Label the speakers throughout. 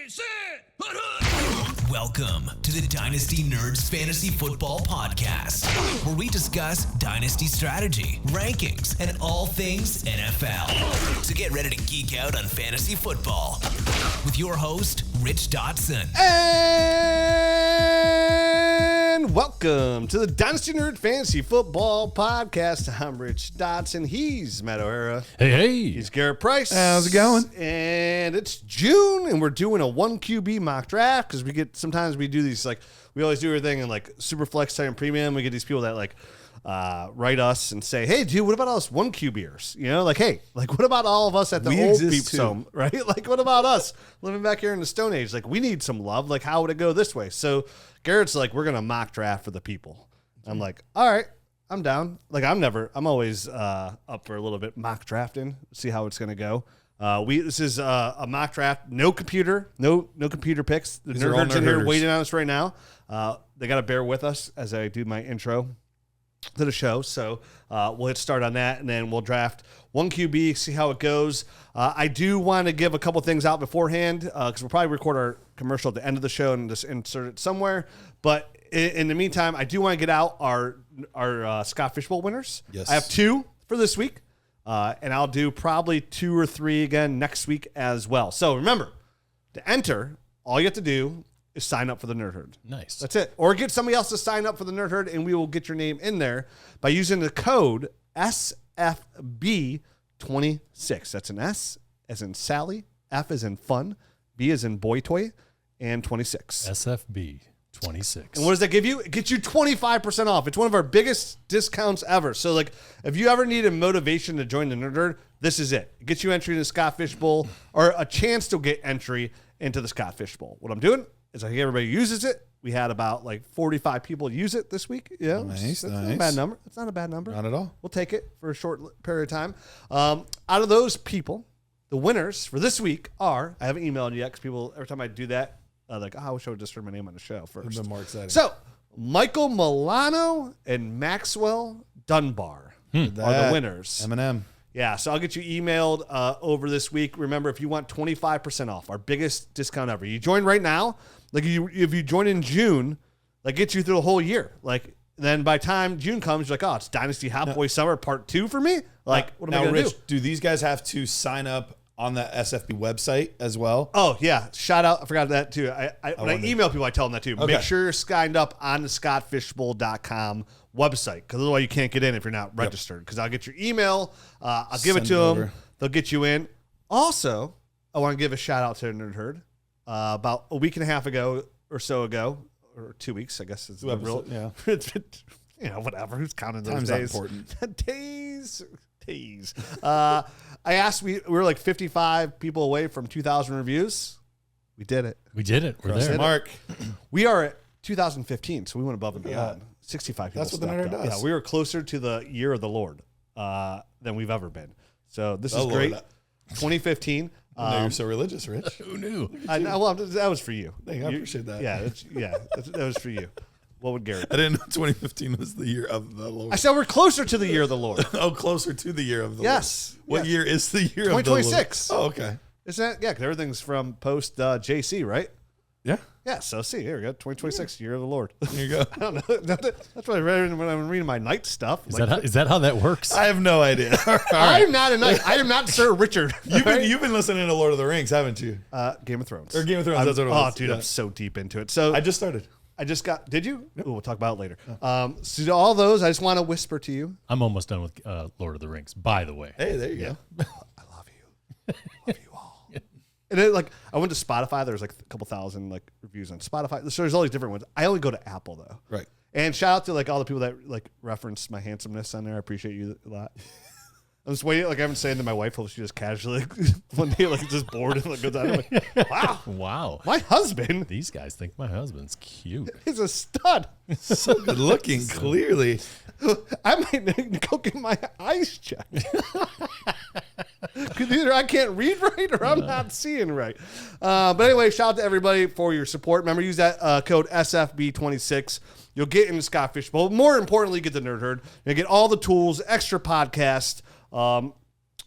Speaker 1: sit!
Speaker 2: Welcome to the Dynasty Nerds Fantasy Football Podcast, where we discuss Dynasty strategy, rankings, and all things NFL. So get ready to geek out on fantasy football with your host, Rich Dotson.
Speaker 3: And welcome to the Dynasty Nerd Fantasy Football Podcast. I'm Rich Dotson. He's Matt O'Hara.
Speaker 4: Hey.
Speaker 3: He's Garret Price.
Speaker 4: How's it going?
Speaker 3: And it's June, and we're doing a 1QB mock draft because sometimes we do these, like, we always do everything in, like, Superflex type and premium. We get these people that, like, write us and say, hey, dude, what about us 1QBers? You know, like, hey, like, what about all of us at the old peeps home, right? Like, what about us living back here in the Stone Age? Like, we need some love. Like, how would it go this way? So Garrett's like, we're going to mock draft for the people. I'm like, all right, I'm down. Like, I'm always up for a little bit mock drafting, see how it's going to go. This is a mock draft, no computer picks. The nerds in here waiting on us right now. They got to bear with us as I do my intro to the show. So we'll hit start on that, and then we'll draft 1QB, see how it goes. I do want to give a couple things out beforehand because we'll probably record our commercial at the end of the show and just insert it somewhere. But in the meantime, I do want to get out our Scott Fishbowl winners.
Speaker 4: Yes.
Speaker 3: I have 2 for this week, and I'll do probably 2 or 3 again next week as well. So remember, to enter, all you have to do is sign up for the Nerd Herd.
Speaker 4: Nice.
Speaker 3: That's it. Or get somebody else to sign up for the Nerd Herd, and we will get your name in there by using the code SFB26. That's an S as in Sally, F as in fun, B as in boy toy, and 26.
Speaker 4: SFB 26.
Speaker 3: And what does that give you? It gets you 25% off. It's one of our biggest discounts ever. So, like, if you ever need a motivation to join the Nerd Herd, this is it. It gets you entry in the Scott Fishbowl, or a chance to get entry into the Scott Fishbowl. What I'm doing is I think everybody uses it. We had about like 45 people use it this week. Yeah,
Speaker 4: nice.
Speaker 3: That's not a bad number. It's not a bad number.
Speaker 4: Not at all.
Speaker 3: We'll take it for a short period of time. Out of those people, the winners for this week are, I haven't emailed you yet because people, every time I do that, like, oh, I wish I would just heard my name on the show first.
Speaker 4: It's been more exciting.
Speaker 3: So, Michael Milano and Maxwell Dunbar are the winners.
Speaker 4: Eminem.
Speaker 3: Yeah, so I'll get you emailed over this week. Remember, if you want 25% off, our biggest discount ever. You join right now. Like, if you join in June, that gets you through the whole year. Like, then by the time June comes, you're like, oh, it's Dynasty Halfway Summer Part 2 for me? Like, what am I going to do?
Speaker 5: Do these guys have to sign up on the SFB website as well?
Speaker 3: Oh, yeah. Shout out. I forgot that, too. When I email people, I tell them that, too.
Speaker 5: Okay.
Speaker 3: Make sure you're signed up on the scottfishbowl.com website, because otherwise you can't get in if you're not registered. Because I'll get your email. I'll give it to them. They'll get you in. Also, I want to give a shout out to Nerd Herd. About a week and a half ago or so ago, or 2 weeks, I guess. It's real. Yeah. It's been, whatever. Who's counting those
Speaker 5: Time's
Speaker 3: days?
Speaker 5: Not important.
Speaker 3: Days. I asked, we were like 55 people away from 2,000 reviews. We did it.
Speaker 4: We're there.
Speaker 5: Mark.
Speaker 3: We are at 2015, so we went above and beyond. 65 people.
Speaker 5: That's what the Nerd does.
Speaker 3: Yeah, we were closer to the year of the Lord than we've ever been. So this is great. 2015.
Speaker 5: I know you're so religious, Rich.
Speaker 4: Who knew?
Speaker 3: Well, that was for you.
Speaker 5: I appreciate that.
Speaker 3: Yeah, that was for you. What would Garrett?
Speaker 5: I didn't know 2015 was the year of the Lord.
Speaker 3: I said we're closer to the year of the Lord.
Speaker 5: Oh, closer to the year of the
Speaker 3: Yes.
Speaker 5: Lord. What year is the year of the Lord?
Speaker 3: 2026.
Speaker 5: Oh, okay.
Speaker 3: Isn't that? Yeah, because everything's from post JC, right?
Speaker 5: Yeah.
Speaker 3: Yeah, so see, here we go. 2026, year of the Lord.
Speaker 5: Here you go.
Speaker 3: I don't know. That's what I read when I'm reading my night stuff.
Speaker 4: Is that how that works?
Speaker 5: I have no idea.
Speaker 3: I am not a knight. I am not Sir Richard.
Speaker 5: You've been listening to Lord of the Rings, haven't you?
Speaker 3: Game of Thrones.
Speaker 5: Or Game of Thrones, that's what it was.
Speaker 3: Oh, dude, I'm so deep into it. So
Speaker 5: I just started.
Speaker 3: Did you? Ooh, we'll talk about it later. So to all those, I just want to whisper to you.
Speaker 4: I'm almost done with Lord of the Rings, by the way.
Speaker 5: Hey, there you go.
Speaker 3: I love you. Love you all. And then, like, I went to Spotify. There's like a couple thousand like reviews on Spotify. So there's all these different ones. I only go to Apple though.
Speaker 5: Right.
Speaker 3: And shout out to like all the people that like reference my handsomeness on there. I appreciate you a lot. I'm just waiting. Like I haven't said to my wife, hope she just casually one day like just bored and like goes out. I'm like, wow,
Speaker 4: Wow.
Speaker 3: my husband
Speaker 4: These guys think my husband's cute.
Speaker 3: is a stud.
Speaker 5: So good looking, clearly.
Speaker 3: I might need to go get my eyes checked. Because either I can't read right or I'm not seeing right. But anyway, shout out to everybody for your support. Remember, use that code SFB26. You'll get in the Scott Fishbowl. More importantly, get the Nerd Herd. You'll get all the tools, extra podcast,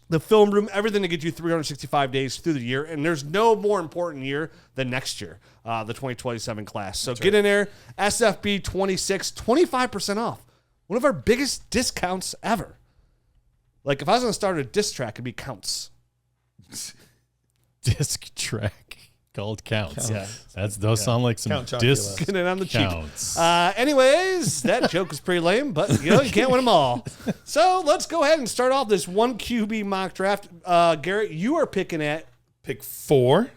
Speaker 3: the film room, everything to get you 365 days through the year. And there's no more important year than next year, the 2027 class. So get in there, SFB 26, 25% off. One of our biggest discounts ever. Like if I was going to start a disc track, it'd be Counts.
Speaker 4: Disc track called Counts.
Speaker 3: Yeah.
Speaker 4: Those sound like some
Speaker 5: Count
Speaker 4: disc
Speaker 3: Getting it on the cheap.
Speaker 4: counts.
Speaker 3: Anyways, that joke was pretty lame, but you can't win them all. So let's go ahead and start off this 1QB mock draft. Garrett, you are picking at
Speaker 5: Pick 4.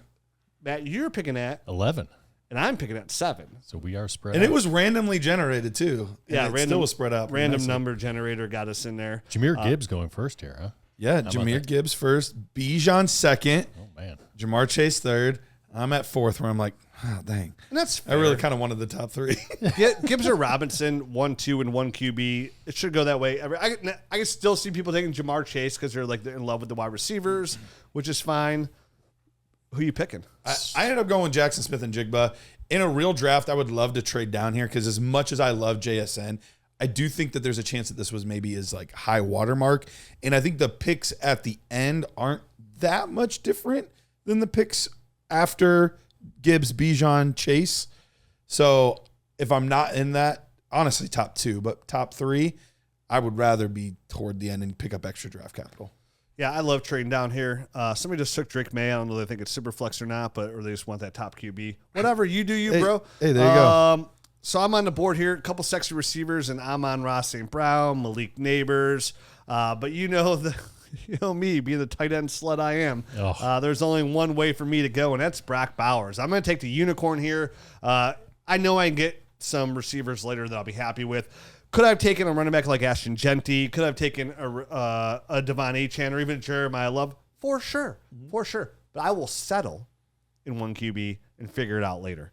Speaker 3: Matt. You're picking at
Speaker 4: 11.
Speaker 3: and I'm picking at 7.
Speaker 4: So we are spread
Speaker 5: And
Speaker 4: out.
Speaker 5: it was randomly generated too. And
Speaker 3: Yeah,
Speaker 5: it
Speaker 3: random
Speaker 5: still was spread out. pretty
Speaker 3: Random
Speaker 5: nicely.
Speaker 3: number generator got us in there.
Speaker 4: Jahmyr Gibbs going first here, huh?
Speaker 5: Yeah,
Speaker 4: about
Speaker 5: Jahmyr
Speaker 4: that?
Speaker 5: Gibbs first, Bijan second,
Speaker 4: Oh, man.
Speaker 5: Jamar Chase third. I'm at 4th, where I'm like, oh, dang.
Speaker 3: And that's
Speaker 5: I really kind of wanted the top 3.
Speaker 3: Gibbs or Robinson, 1, 2, and 1 QB. It should go that way. I can still see people taking Jamar Chase because they're in love with the wide receivers, which is fine. Who you picking?
Speaker 5: I ended up going with Jaxon Smith-Njigba. In a real draft, I would love to trade down here because as much as I love JSN, I do think that there's a chance that this was maybe his like high watermark. And I think the picks at the end aren't that much different than the picks after Gibbs, Bijan, Chase. So if I'm not in that, honestly, top 2, but top 3, I would rather be toward the end and pick up extra draft capital.
Speaker 3: Yeah, I love trading down here. Somebody just took Drake May. I don't know if they think it's super flex or not, or they just want that top QB. Whatever, you do you, bro.
Speaker 5: Hey, there you go.
Speaker 3: So I'm on the board here. A couple sexy receivers, and I'm on Ross St. Brown, Malik Neighbors. But you know me, being the tight end slut I am. There's only one way for me to go, and that's Brock Bowers. I'm going to take the unicorn here. I know I can get some receivers later that I'll be happy with. Could I have taken a running back like Ashton Genty? Could I have taken a Devon Achane or even Jeremiah Love? For sure. For sure. But I will settle in 1 QB and figure it out later.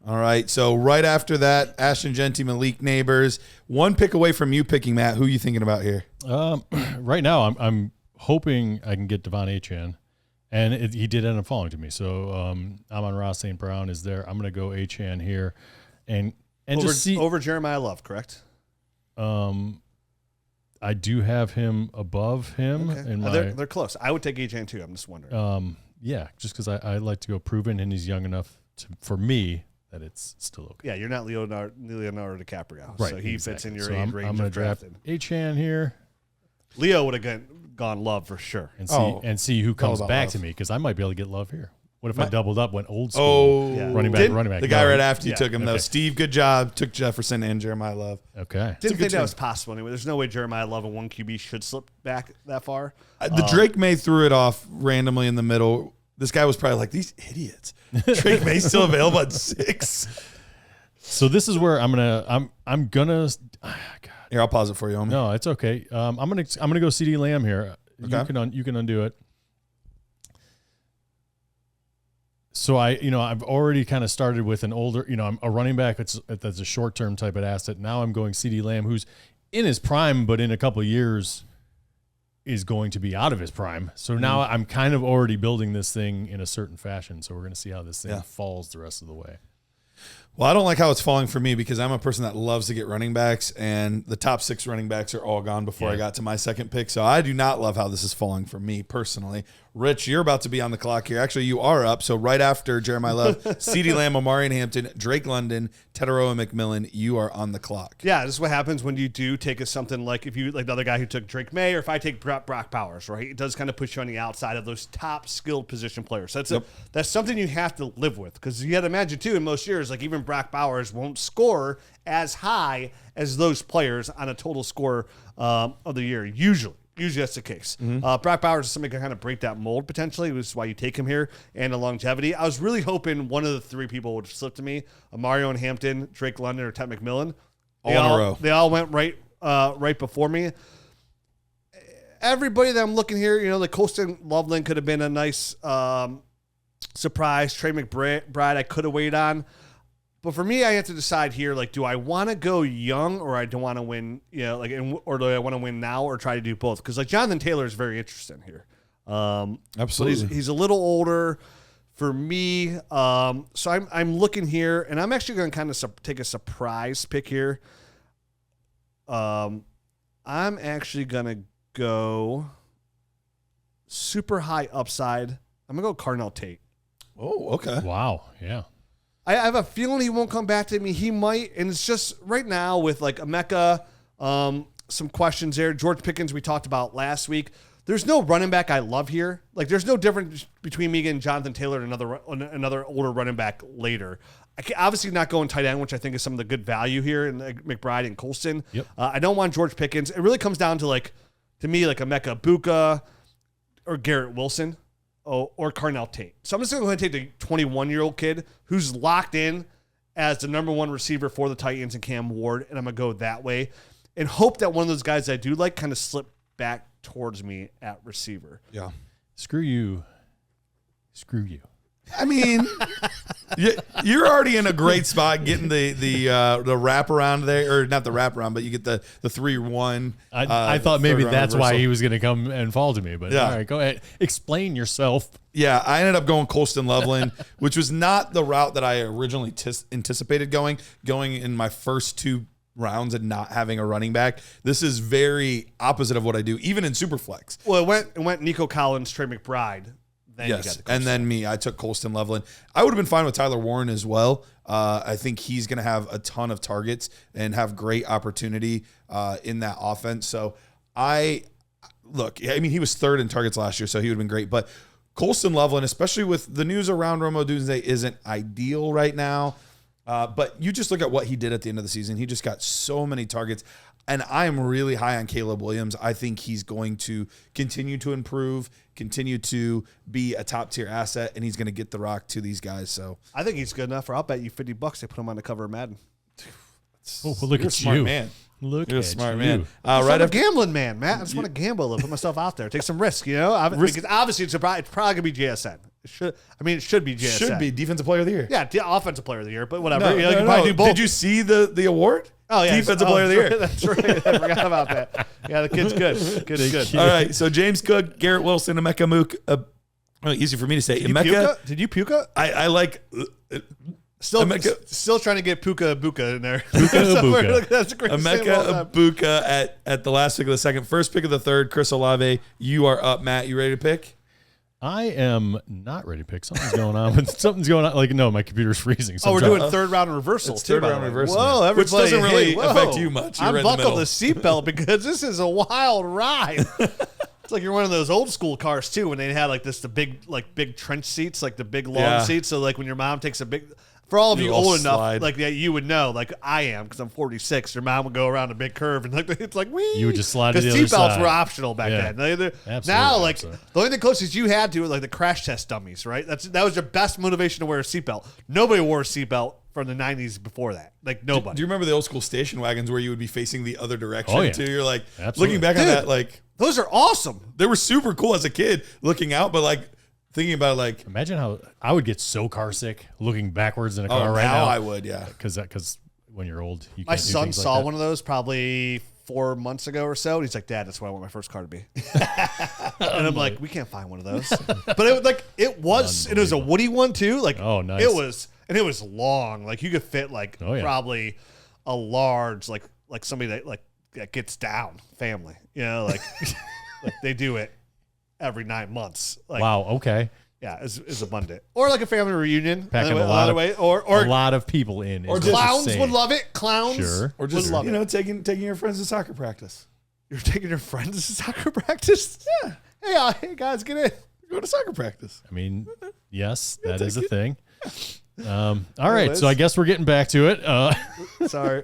Speaker 5: All right, so right after that, Ashton Genty, Malik Neighbors. One pick away from you picking, Matt. Who are you thinking about here?
Speaker 4: Right now, I'm hoping I can get Devon Achane, and he did end up falling to me. So I'm on Ross St. Brown is there. I'm going to go Achane here, and just see
Speaker 3: over Jeremiah Love, correct?
Speaker 4: I do have him above him.
Speaker 3: Okay.
Speaker 4: In my,
Speaker 3: they're close. I would take Achane too. I'm just wondering.
Speaker 4: yeah, just because I like to go proven, and he's young enough for me that it's still okay.
Speaker 3: Yeah, you're not Leonardo DiCaprio,
Speaker 4: Right,
Speaker 3: so he
Speaker 4: exactly.
Speaker 3: fits in your
Speaker 4: So
Speaker 3: age range.
Speaker 4: I'm going
Speaker 3: of
Speaker 4: to draft
Speaker 3: drafting.
Speaker 4: Achane here
Speaker 3: Leo would have gone Love for sure.
Speaker 4: and see who comes
Speaker 5: about
Speaker 4: back
Speaker 5: Love.
Speaker 4: to me because I might be able to get Love here. What if I doubled up, went old school?
Speaker 3: Yeah.
Speaker 4: Running back.
Speaker 5: The guy
Speaker 4: No.
Speaker 5: right after you
Speaker 3: Yeah,
Speaker 5: took him, though.
Speaker 4: okay.
Speaker 5: Steve, good job. Took Jefferson and Jeremiah Love.
Speaker 4: Okay.
Speaker 3: Didn't
Speaker 5: good
Speaker 3: think that
Speaker 5: team.
Speaker 3: was possible anyway. There's no way Jeremiah Love and 1 QB should slip back that far.
Speaker 5: The Drake May threw it off randomly in the middle. This guy was probably like, these idiots. Drake May's still available at 6.
Speaker 4: So this is where I'm gonna.
Speaker 5: Here, I'll pause it for you, homie.
Speaker 4: No, it's okay. I'm gonna go CeeDee Lamb here.
Speaker 5: Okay.
Speaker 4: You can undo it. So I've already kind of started with an older, I'm a running back that's a short-term type of asset. Now I'm going CeeDee Lamb, who's in his prime, but in a couple of years is going to be out of his prime. So now I'm kind of already building this thing in a certain fashion. So we're going to see how this thing falls the rest of the way.
Speaker 5: Well, I don't like how it's falling for me because I'm a person that loves to get running backs, and the top 6 running backs are all gone before I got to my second pick. So I do not love how this is falling for me personally. Rich, you're about to be on the clock here. Actually, you are up. So right after Jeremiah Love, CeeDee Lamb, Omarion Hampton, Drake London, Tetairoa McMillan, you are on the clock.
Speaker 3: Yeah, this is what happens when you do take something like if you like the other guy who took Drake May, or if I take Brock Bowers, right? It does kind of push you on the outside of those top skilled position players. That's something you have to live with because you had to imagine too in most years, like even Brock Bowers won't score as high as those players on a total score of the year. Usually that's the case. Brock Bowers is somebody who can kind of break that mold potentially, which is why you take him here, and the longevity. I was really hoping one of the 3 people would slip to me: Omarion Hampton, Drake London, or Ted McMillan.
Speaker 5: All in a row.
Speaker 3: They all went right before me. Everybody that I'm looking here, the Colston Loveland could have been a nice surprise. Trey McBride, I could have waited on. But for me, I have to decide here, like, do I want to go young or I don't want to win, or do I want to win now or try to do both? Because, like, Jonathan Taylor is very interesting here.
Speaker 5: Absolutely.
Speaker 3: He's a little older for me. So I'm looking here, and I'm actually going to kind of take a surprise pick here. I'm actually going to go super high upside. I'm going to go Carnell Tate.
Speaker 5: Oh, okay.
Speaker 4: Wow. Yeah.
Speaker 3: I have a feeling he won't come back to me. He might. And it's just right now with like Emeka, some questions there. George Pickens, we talked about last week. There's no running back I love here. Like, there's no difference between me and Jonathan Taylor and another older running back later. Obviously not going tight end, which I think is some of the good value here in McBride and Colston.
Speaker 4: Yep.
Speaker 3: I don't want George Pickens. It really comes down to, like, to me, like Emeka Buka or Garrett Wilson or Carnell Tate. So I'm just going to go ahead and take the 21-year-old kid who's locked in as the number one receiver for the Titans and Cam Ward, and I'm going to go that way and hope that one of those guys I do like kind of slip back towards me at receiver.
Speaker 5: Yeah.
Speaker 4: Screw you.
Speaker 5: I mean, you're already in a great spot getting the wraparound there, or not the wraparound, but you get the 3-1.
Speaker 4: I thought maybe
Speaker 5: third-round
Speaker 4: that's why
Speaker 5: reversal.
Speaker 4: he was going to come and fall to me. But
Speaker 5: Yeah.
Speaker 4: all right, go ahead. Explain yourself.
Speaker 5: Yeah, I ended up going Colston Loveland, which was not the route that I originally anticipated going in my first 2 rounds and not having a running back. This is very opposite of what I do, even in Superflex.
Speaker 3: Well, it went Nico Collins, Trey McBride. Then you got
Speaker 5: Yes,
Speaker 3: the
Speaker 5: and then me. I took Colston Loveland. I would have been fine with Tyler Warren as well. I think he's going to have a ton of targets and have great opportunity in that offense. So I mean, he was 3rd in targets last year, so he would have been great. But Colston Loveland, especially with the news around Rome Odunze, isn't ideal right now. But you just look at what he did at the end of the season. He just got so many targets. And I am really high on Caleb Williams. I think he's going to continue to improve, continue to be a top-tier asset, and he's going to get the rock to these guys. So
Speaker 3: I think he's good enough. I'll bet you $50 they put him on the cover of Madden.
Speaker 4: Oh, well, look
Speaker 5: you're a
Speaker 4: at
Speaker 5: smart
Speaker 4: you.
Speaker 5: man.
Speaker 4: Look
Speaker 5: You're a
Speaker 4: at
Speaker 5: smart
Speaker 4: you.
Speaker 5: man.
Speaker 3: I'm
Speaker 5: Right
Speaker 3: a
Speaker 5: after,
Speaker 3: gambling man, Matt. I just want to gamble a little, put myself out there, take some risk, you know? Because obviously it's probably going to be JSN. It should be JSN.
Speaker 5: should be Defensive Player of the Year.
Speaker 3: Yeah, offensive player of the year, but whatever.
Speaker 5: No,
Speaker 3: you can
Speaker 5: no.
Speaker 3: probably do both.
Speaker 5: Did you see the award?
Speaker 3: Oh, yeah.
Speaker 5: Defensive Player of the Year.
Speaker 3: That's right. I forgot about that. Yeah, the kid's good. Good.
Speaker 5: All right, so James Cook, Garrett Wilson, Emeka Mook. Easy for me to say. Emeka.
Speaker 3: Did you Puka?
Speaker 5: I like.
Speaker 3: Still trying to get Puka Buka in there. Puka. That's a great
Speaker 5: Emeka Ibuka at the last pick of the second. First pick of the third, Chris Olave. You are up, Matt. You ready to pick?
Speaker 4: I am not ready to pick. Something's going on. Something's going on. Like, no, my computer's freezing. So
Speaker 3: we're doing third round reversal.
Speaker 5: It's third round reversal.
Speaker 3: Whoa, everybody.
Speaker 5: Which doesn't really
Speaker 3: whoa.
Speaker 5: affect you much. You're in the
Speaker 3: Unbuckle
Speaker 5: middle.
Speaker 3: the seatbelt because this is a wild ride. It's like you're one of those old school cars too, when they had like the big trench seats, like the big long seats. So like when your mom takes a big. For all of you old enough, like you would know, like I am, because I'm 46. Your mom would go around a big curve, and it's like wee.
Speaker 4: You would just slide to the
Speaker 3: because
Speaker 4: other
Speaker 3: seatbelts
Speaker 4: side.
Speaker 3: were optional back then.
Speaker 4: Absolutely.
Speaker 3: Now, like the only thing closest you had to it, like the crash test dummies, right? That was your best motivation to wear a seatbelt. Nobody wore a seatbelt from the 90s before that. Like nobody.
Speaker 5: Do you remember the old school station wagons where you would be facing the other direction
Speaker 4: Oh, yeah.
Speaker 5: too? You're like
Speaker 4: Absolutely.
Speaker 5: looking back on that, like
Speaker 3: Those are awesome.
Speaker 5: they were super cool as a kid looking out, but like. Thinking about like,
Speaker 4: imagine how I would get so car sick looking backwards in a car right now.
Speaker 5: I would, yeah.
Speaker 4: Because when you're old, you
Speaker 3: My
Speaker 4: can't do
Speaker 3: son
Speaker 4: things like
Speaker 3: saw
Speaker 4: that.
Speaker 3: one of those probably 4 months ago or so. And he's like, Dad, that's what I want my first car to be. And I'm like, we can't find one of those. But it was a Woody one too. Like,
Speaker 4: Oh, nice.
Speaker 3: It was long. Like you could fit probably a large, like somebody that gets down family, you know, like they do it every 9 months. Like,
Speaker 4: Wow. Okay.
Speaker 3: yeah, is abundant. Or like a family reunion.
Speaker 4: Packing
Speaker 3: another
Speaker 4: a lot of
Speaker 3: way. Or
Speaker 4: a lot of people in.
Speaker 5: Or
Speaker 4: is
Speaker 5: just
Speaker 4: what you're
Speaker 3: clowns
Speaker 4: saying.
Speaker 3: would love it. Clowns
Speaker 4: Sure.
Speaker 5: Or just
Speaker 3: would love it.
Speaker 5: taking your friends to soccer practice.
Speaker 3: You're taking your friends to soccer practice? Yeah. Hey guys, get in.
Speaker 5: Go to soccer practice.
Speaker 4: I mean, yes, that is a thing. All right,
Speaker 3: Liz.
Speaker 4: so I guess we're getting back to it.
Speaker 3: Sorry.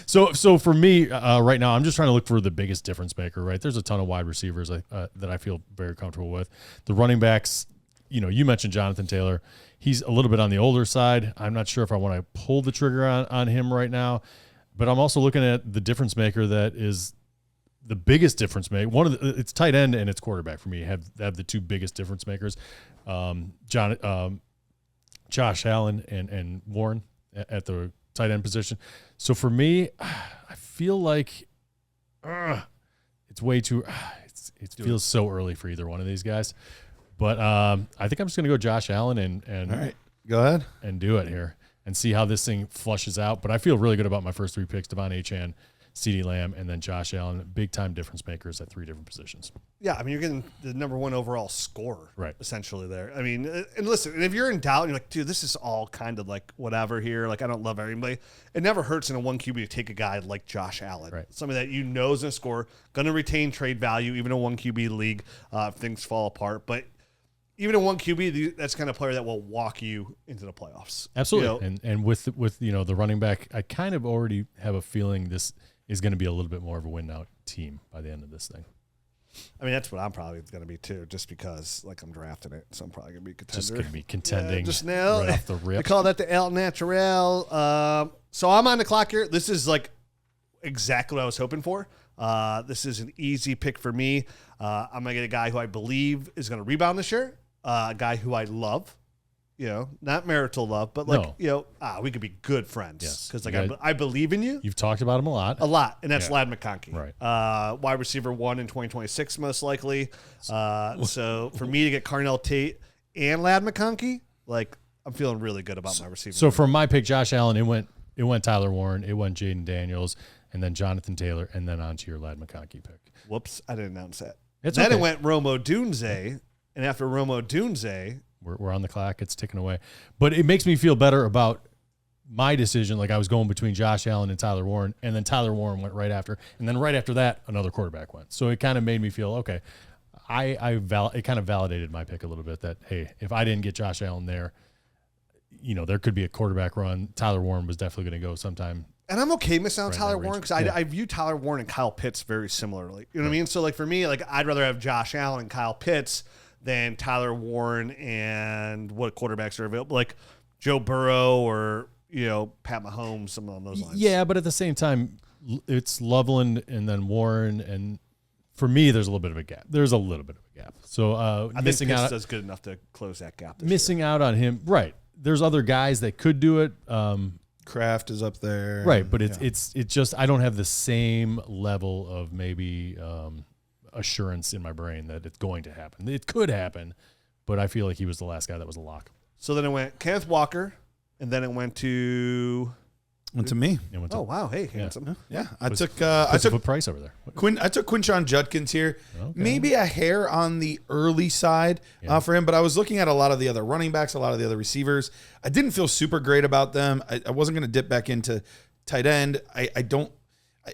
Speaker 4: So for me right now, I'm just trying to look for the biggest difference maker. Right, there's a ton of wide receivers that I feel very comfortable with. The running backs, you mentioned Jonathan Taylor. He's a little bit on the older side. I'm not sure if I want to pull the trigger on him right now, but I'm also looking at the difference maker that is the biggest difference maker. It's tight end and it's quarterback for me. Have the two biggest difference makers, Josh Allen and Warren at the tight end position. So for me, I feel like it's way too. It feels so early for either one of these guys, but I think I'm just gonna go Josh Allen and
Speaker 5: All right, go ahead
Speaker 4: and do it here and see how this thing flushes out. But I feel really good about my first 3 picks: Devon Achane, CeeDee Lamb, and then Josh Allen, big-time difference makers at 3 different positions.
Speaker 3: Yeah, I mean, you're getting the number 1 overall scorer,
Speaker 4: right?
Speaker 3: Essentially, there. I mean, and listen, and if you're in doubt, and you're like, dude, this is all kind of like whatever here. Like, I don't love everybody. It never hurts in a 1QB to take a guy like Josh Allen,
Speaker 4: right?
Speaker 3: Somebody that you know is going to score, going to retain trade value, even in a 1QB league, if things fall apart. But even in 1QB, that's kind of player that will walk you into the playoffs.
Speaker 4: Absolutely, and with the running back, I kind of already have a feeling this is going to be a little bit more of a win-now team by the end of this thing.
Speaker 3: I mean, that's what I'm probably going to be too, just because like I'm drafting it, so I'm probably going to be contender.
Speaker 4: Just going to be contending.
Speaker 3: Just now,
Speaker 4: right off the rip.
Speaker 3: They call that the El Natural. So I'm on the clock here. This is like exactly what I was hoping for. This is an easy pick for me. I'm going to get a guy who I believe is going to rebound this year. A guy who I love. Not marital love, but like, we could be good friends.
Speaker 4: Yes.
Speaker 3: Because like I believe in you.
Speaker 4: You've talked about him a lot.
Speaker 3: And that's Lad McConkey.
Speaker 4: Right.
Speaker 3: Wide receiver 1 in 2026, most likely. So for me to get Carnell Tate and Lad McConkey, like I'm feeling really good about my receiver.
Speaker 4: So for my pick, Josh Allen, it went Tyler Warren, it went Jaden Daniels, and then Jonathan Taylor, and then on to your Lad McConkey pick.
Speaker 3: Whoops, I didn't announce that.
Speaker 4: Then
Speaker 3: it went Romo Dunze, and after Romo Dunze,
Speaker 4: we're on the clock. It's ticking away. But it makes me feel better about my decision. Like I was going between Josh Allen and Tyler Warren, and then Tyler Warren went right after. And then right after that, another quarterback went. So it kind of made me feel, okay, it kind of validated my pick a little bit that, hey, if I didn't get Josh Allen there, there could be a quarterback run. Tyler Warren was definitely going to go sometime.
Speaker 3: And I'm okay missing out on Tyler Warren because
Speaker 4: Yeah.
Speaker 3: I view Tyler Warren and Kyle Pitts very similarly. You know what I mean? So like for me, like I'd rather have Josh Allen and Kyle Pitts than Tyler Warren and what quarterbacks are available, like Joe Burrow or Pat Mahomes, some of those lines.
Speaker 4: Yeah, but at the same time, it's Loveland and then Warren, and for me, there's a little bit of a gap. So
Speaker 3: I
Speaker 4: missing
Speaker 3: think Pitts
Speaker 4: out
Speaker 3: does good enough to close that gap.
Speaker 4: Missing out on him, right? There's other guys that could do it.
Speaker 5: Kraft is up there,
Speaker 4: right? But it's just I don't have the same level of maybe assurance in my brain that it's going to happen. It could happen, but I feel like he was the last guy that was a lock.
Speaker 3: So then it went Kenneth Walker, and then it went to
Speaker 5: me.
Speaker 3: Oh wow, hey, handsome.
Speaker 5: Yeah,
Speaker 4: I took Price over there.
Speaker 5: I took Quinshon Judkins here.
Speaker 4: Okay.
Speaker 5: Maybe a hair on the early side for him, but I was looking at a lot of the other running backs, a lot of the other receivers. I didn't feel super great about them. I wasn't going to dip back into tight end.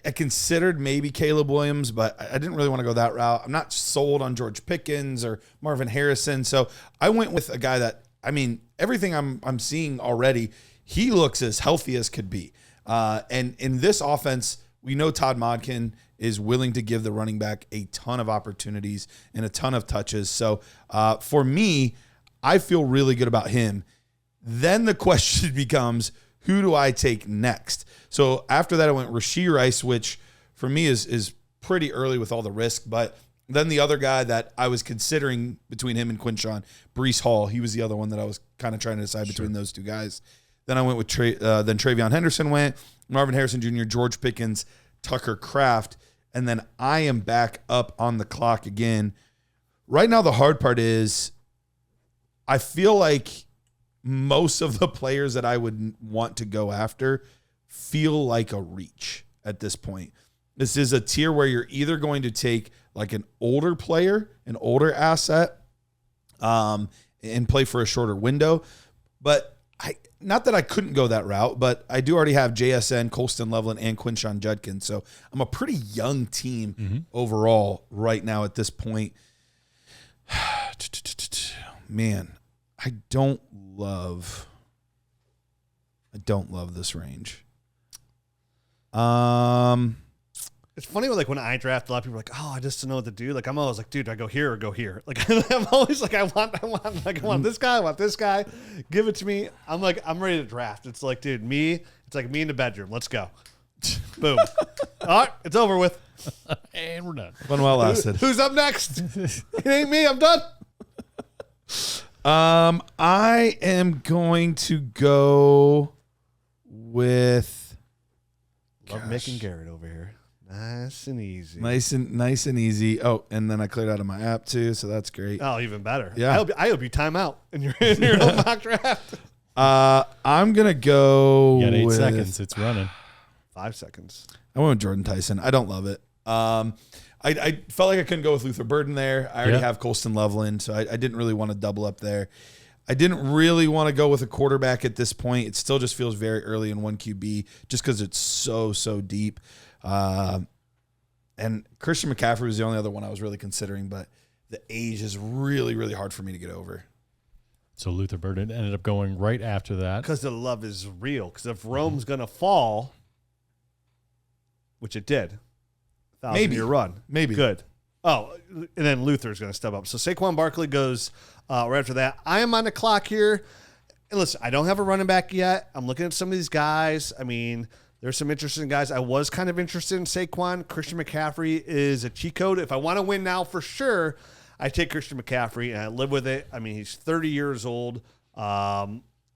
Speaker 5: I considered maybe Caleb Williams, but I didn't really want to go that route. I'm not sold on George Pickens or Marvin Harrison. So I went with a guy that, I mean, everything I'm seeing already, he looks as healthy as could be. And in this offense, we know Todd Modkin is willing to give the running back a ton of opportunities and a ton of touches. So for me, I feel really good about him. Then the question becomes, who do I take next? So after that, I went Rashee Rice, which for me is pretty early with all the risk. But then the other guy that I was considering between him and Quinshon, Breece Hall, he was the other one that I was kind of trying to decide between those two guys. Then I went with then Travion Henderson went, Marvin Harrison Jr., George Pickens, Tucker Kraft, and then I am back up on the clock again. Right now, the hard part is I feel like most of the players that I would want to go after feel like a reach at this point. This is a tier where you're either going to take like an older player, an older asset, and play for a shorter window. But not that I couldn't go that route, but I do already have JSN, Colston Loveland, and Quinshon Judkins. So I'm a pretty young team overall right now at this point. Man, I don't love this range.
Speaker 3: It's funny when I draft, a lot of people are like, oh, I just don't know what to do. Like I'm always like, dude, do I go here or go here? Like I'm always like, I want this guy, I want this guy. Give it to me. I'm like, I'm ready to draft. It's like, dude, it's like me in the bedroom. Let's go. Boom. All right, it's over with.
Speaker 4: And we're done.
Speaker 5: Fun well lasted.
Speaker 3: Who's up next? It ain't me. I'm done.
Speaker 5: I am going to go with.
Speaker 3: Love making Garrett over here. Nice and easy.
Speaker 5: Nice and easy. Oh, and then I cleared out of my app too, so that's great.
Speaker 3: Oh, even better.
Speaker 5: Yeah.
Speaker 3: I hope you time out in your own mock draft.
Speaker 5: I'm gonna go.
Speaker 4: You got 8
Speaker 5: with
Speaker 4: seconds. It's running.
Speaker 3: 5 seconds.
Speaker 5: I went with Jordan Tyson. I don't love it. I felt like I couldn't go with Luther Burden there. I already have Colston Loveland, so I didn't really want to double up there. I didn't really want to go with a quarterback at this point. It still just feels very early in 1QB just because it's so deep. And Christian McCaffrey was the only other one I was really considering, but the age is really, really hard for me to get over.
Speaker 4: So Luther Burden ended up going right after that.
Speaker 3: Because the love is real. Because if Rome's going to fall, which it did, 1,000-year run.
Speaker 5: Maybe.
Speaker 3: Good. Oh, and then Luther's going to step up. So Saquon Barkley goes right after that. I am on the clock here. And listen, I don't have a running back yet. I'm looking at some of these guys. I mean, there's some interesting guys. I was kind of interested in Saquon. Christian McCaffrey is a cheat code. If I want to win now for sure, I take Christian McCaffrey, and I live with it. I mean, he's 30 years old.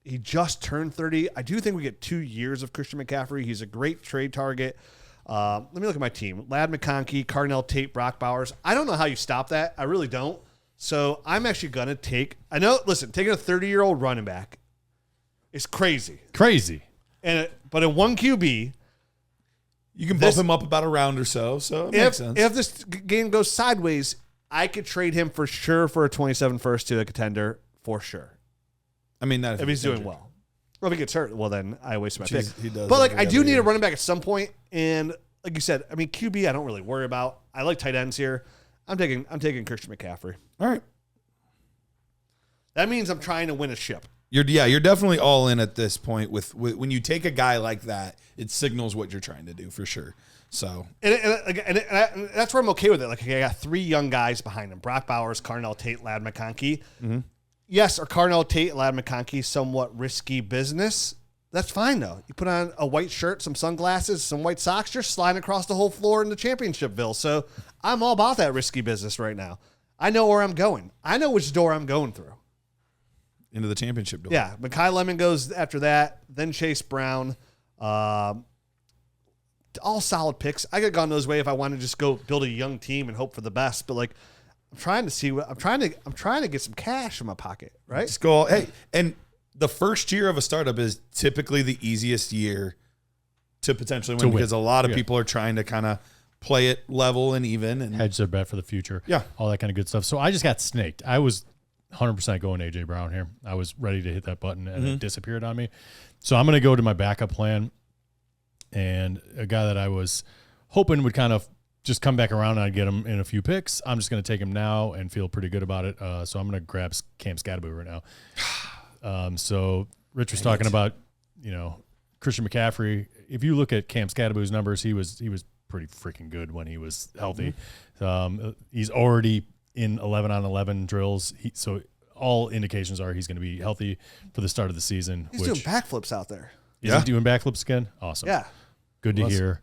Speaker 3: He just turned 30. I do think we get 2 years of Christian McCaffrey. He's a great trade target. Let me look at my team. Ladd McConkey, Carnell Tate, Brock Bowers. I don't know how you stop that. I really don't. So I'm actually going to take – taking a 30-year-old running back is crazy.
Speaker 4: Crazy.
Speaker 3: But in 1QB –
Speaker 5: you can bump him up about a round or so it makes sense.
Speaker 3: If this game goes sideways, I could trade him for sure for a 27 first to a contender for sure.
Speaker 5: I mean, not
Speaker 3: if he's doing well. Well, if he gets hurt, well, then I waste my pick.
Speaker 5: He does.
Speaker 3: But, I do need a running back at some point. And like you said, I mean, QB I don't really worry about. I like tight ends here. I'm taking Christian McCaffrey.
Speaker 5: All right.
Speaker 3: That means I'm trying to win a ship.
Speaker 5: You're definitely all in at this point. With when you take a guy like that, it signals what you're trying to do for sure. So
Speaker 3: and that's where I'm okay with it. Like, I got 3 young guys behind him: Brock Bowers, Carnell Tate, Ladd McConkey. Mm-hmm. Yes, are Carnell Tate, Ladd McConkey somewhat risky business? That's fine though. You put on a white shirt, some sunglasses, some white socks, you're sliding across the whole floor in the championshipville. So I'm all about that risky business right now. I know where I'm going. I know which door I'm going through.
Speaker 5: Into the championship door.
Speaker 3: Yeah, Mekhi Lemon goes after that, then Chase Brown. All solid picks. I could have gone those way if I wanted to just go build a young team and hope for the best. But I'm trying to get some cash in my pocket, right?
Speaker 5: Just go. Hey, and the first year of a startup is typically the easiest year to potentially win because a lot of people are trying to kind of play it level and even and
Speaker 4: hedge their bet for the future.
Speaker 5: Yeah,
Speaker 4: all that kind of good stuff. So I just got snaked. I was 100% going AJ Brown here. I was ready to hit that button and it disappeared on me. So I'm going to go to my backup plan, and a guy that I was hoping would kind of just come back around and I'd get him in a few picks. I'm just going to take him now and feel pretty good about it. So I'm going to grab Cam Skattebo right now. So Rich was talking about, Christian McCaffrey. If you look at Cam Skattebo's numbers, he was pretty freaking good when he was healthy. He's already in 11-on-11 drills. So all indications are he's going to be healthy for the start of the season.
Speaker 3: He's doing backflips out there.
Speaker 4: Is he doing backflips again? Awesome.
Speaker 3: Yeah.
Speaker 4: Good to hear.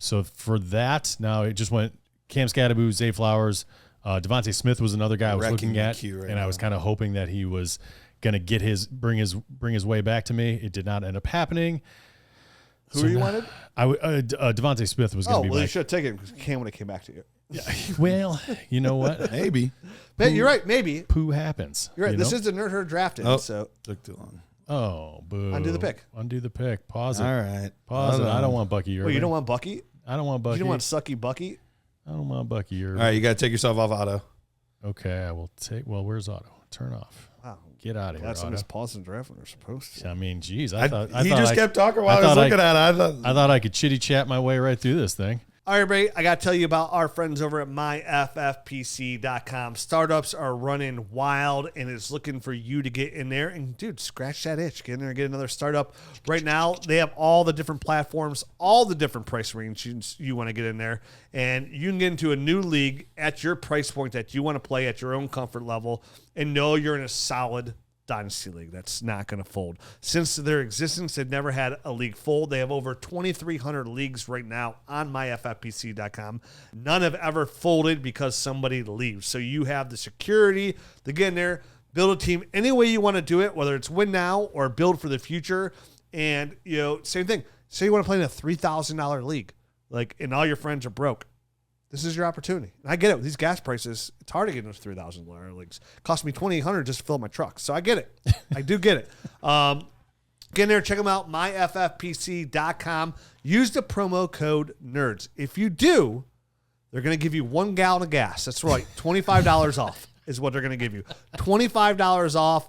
Speaker 4: So for that, now it just went Cam Skattebo, Zay Flowers. Devontae Smith was another guy I was looking at, I was kind of hoping that he was going to bring his way back to me. It did not end up happening.
Speaker 3: Who you wanted?
Speaker 4: Devontae Smith was going to be.
Speaker 3: Well, you should have taken him because Cam would have came back to you.
Speaker 4: Yeah. Well, you know what?
Speaker 5: Maybe.
Speaker 3: You're right. Maybe.
Speaker 4: Poo happens.
Speaker 3: You're right. This is the Nerd Herd drafted. So
Speaker 5: took too long.
Speaker 4: Oh, boo.
Speaker 3: Undo the pick.
Speaker 4: Pause it.
Speaker 5: All right.
Speaker 4: Pause it. I don't want Bucky Irving.
Speaker 3: Wait, you don't want Bucky?
Speaker 4: I don't want Bucky.
Speaker 3: You don't want Sucky Bucky?
Speaker 4: I don't want Bucky Irving.
Speaker 5: All right, you got to take yourself off auto.
Speaker 4: Okay, I will take. Well, where's auto? Turn off.
Speaker 3: Wow.
Speaker 4: Get out of here.
Speaker 3: That's just pause and draft when they're supposed to.
Speaker 4: I mean, geez.
Speaker 5: He just kept talking while I was looking at it.
Speaker 4: I thought I could chitty chat my way right through this thing.
Speaker 3: All right, everybody, I got to tell you about our friends over at myffpc.com. Startups are running wild, and it's looking for you to get in there. And, dude, scratch that itch. Get in there and get another startup. Right now, they have all the different platforms, all the different price ranges you want to get in there. And you can get into a new league at your price point that you want to play at your own comfort level and know you're in a solid Dynasty League that's not going to fold. Since their existence, they've never had a league fold. They have over 2,300 leagues right now on myffpc.com. None have ever folded because somebody leaves. So you have the security to get in there, build a team any way you want to do it, whether it's win now or build for the future. And, same thing. Say you want to play in a $3,000 league, and all your friends are broke. This is your opportunity. And I get it. With these gas prices, it's hard to get in those $3,000 leagues. It cost me $2,800 just to fill my truck. So I get it. I do get it. Get in there, check them out, myffpc.com. Use the promo code NERDS. If you do, they're going to give you 1 gallon of gas. That's right, $25 off is what they're going to give you. $25 off,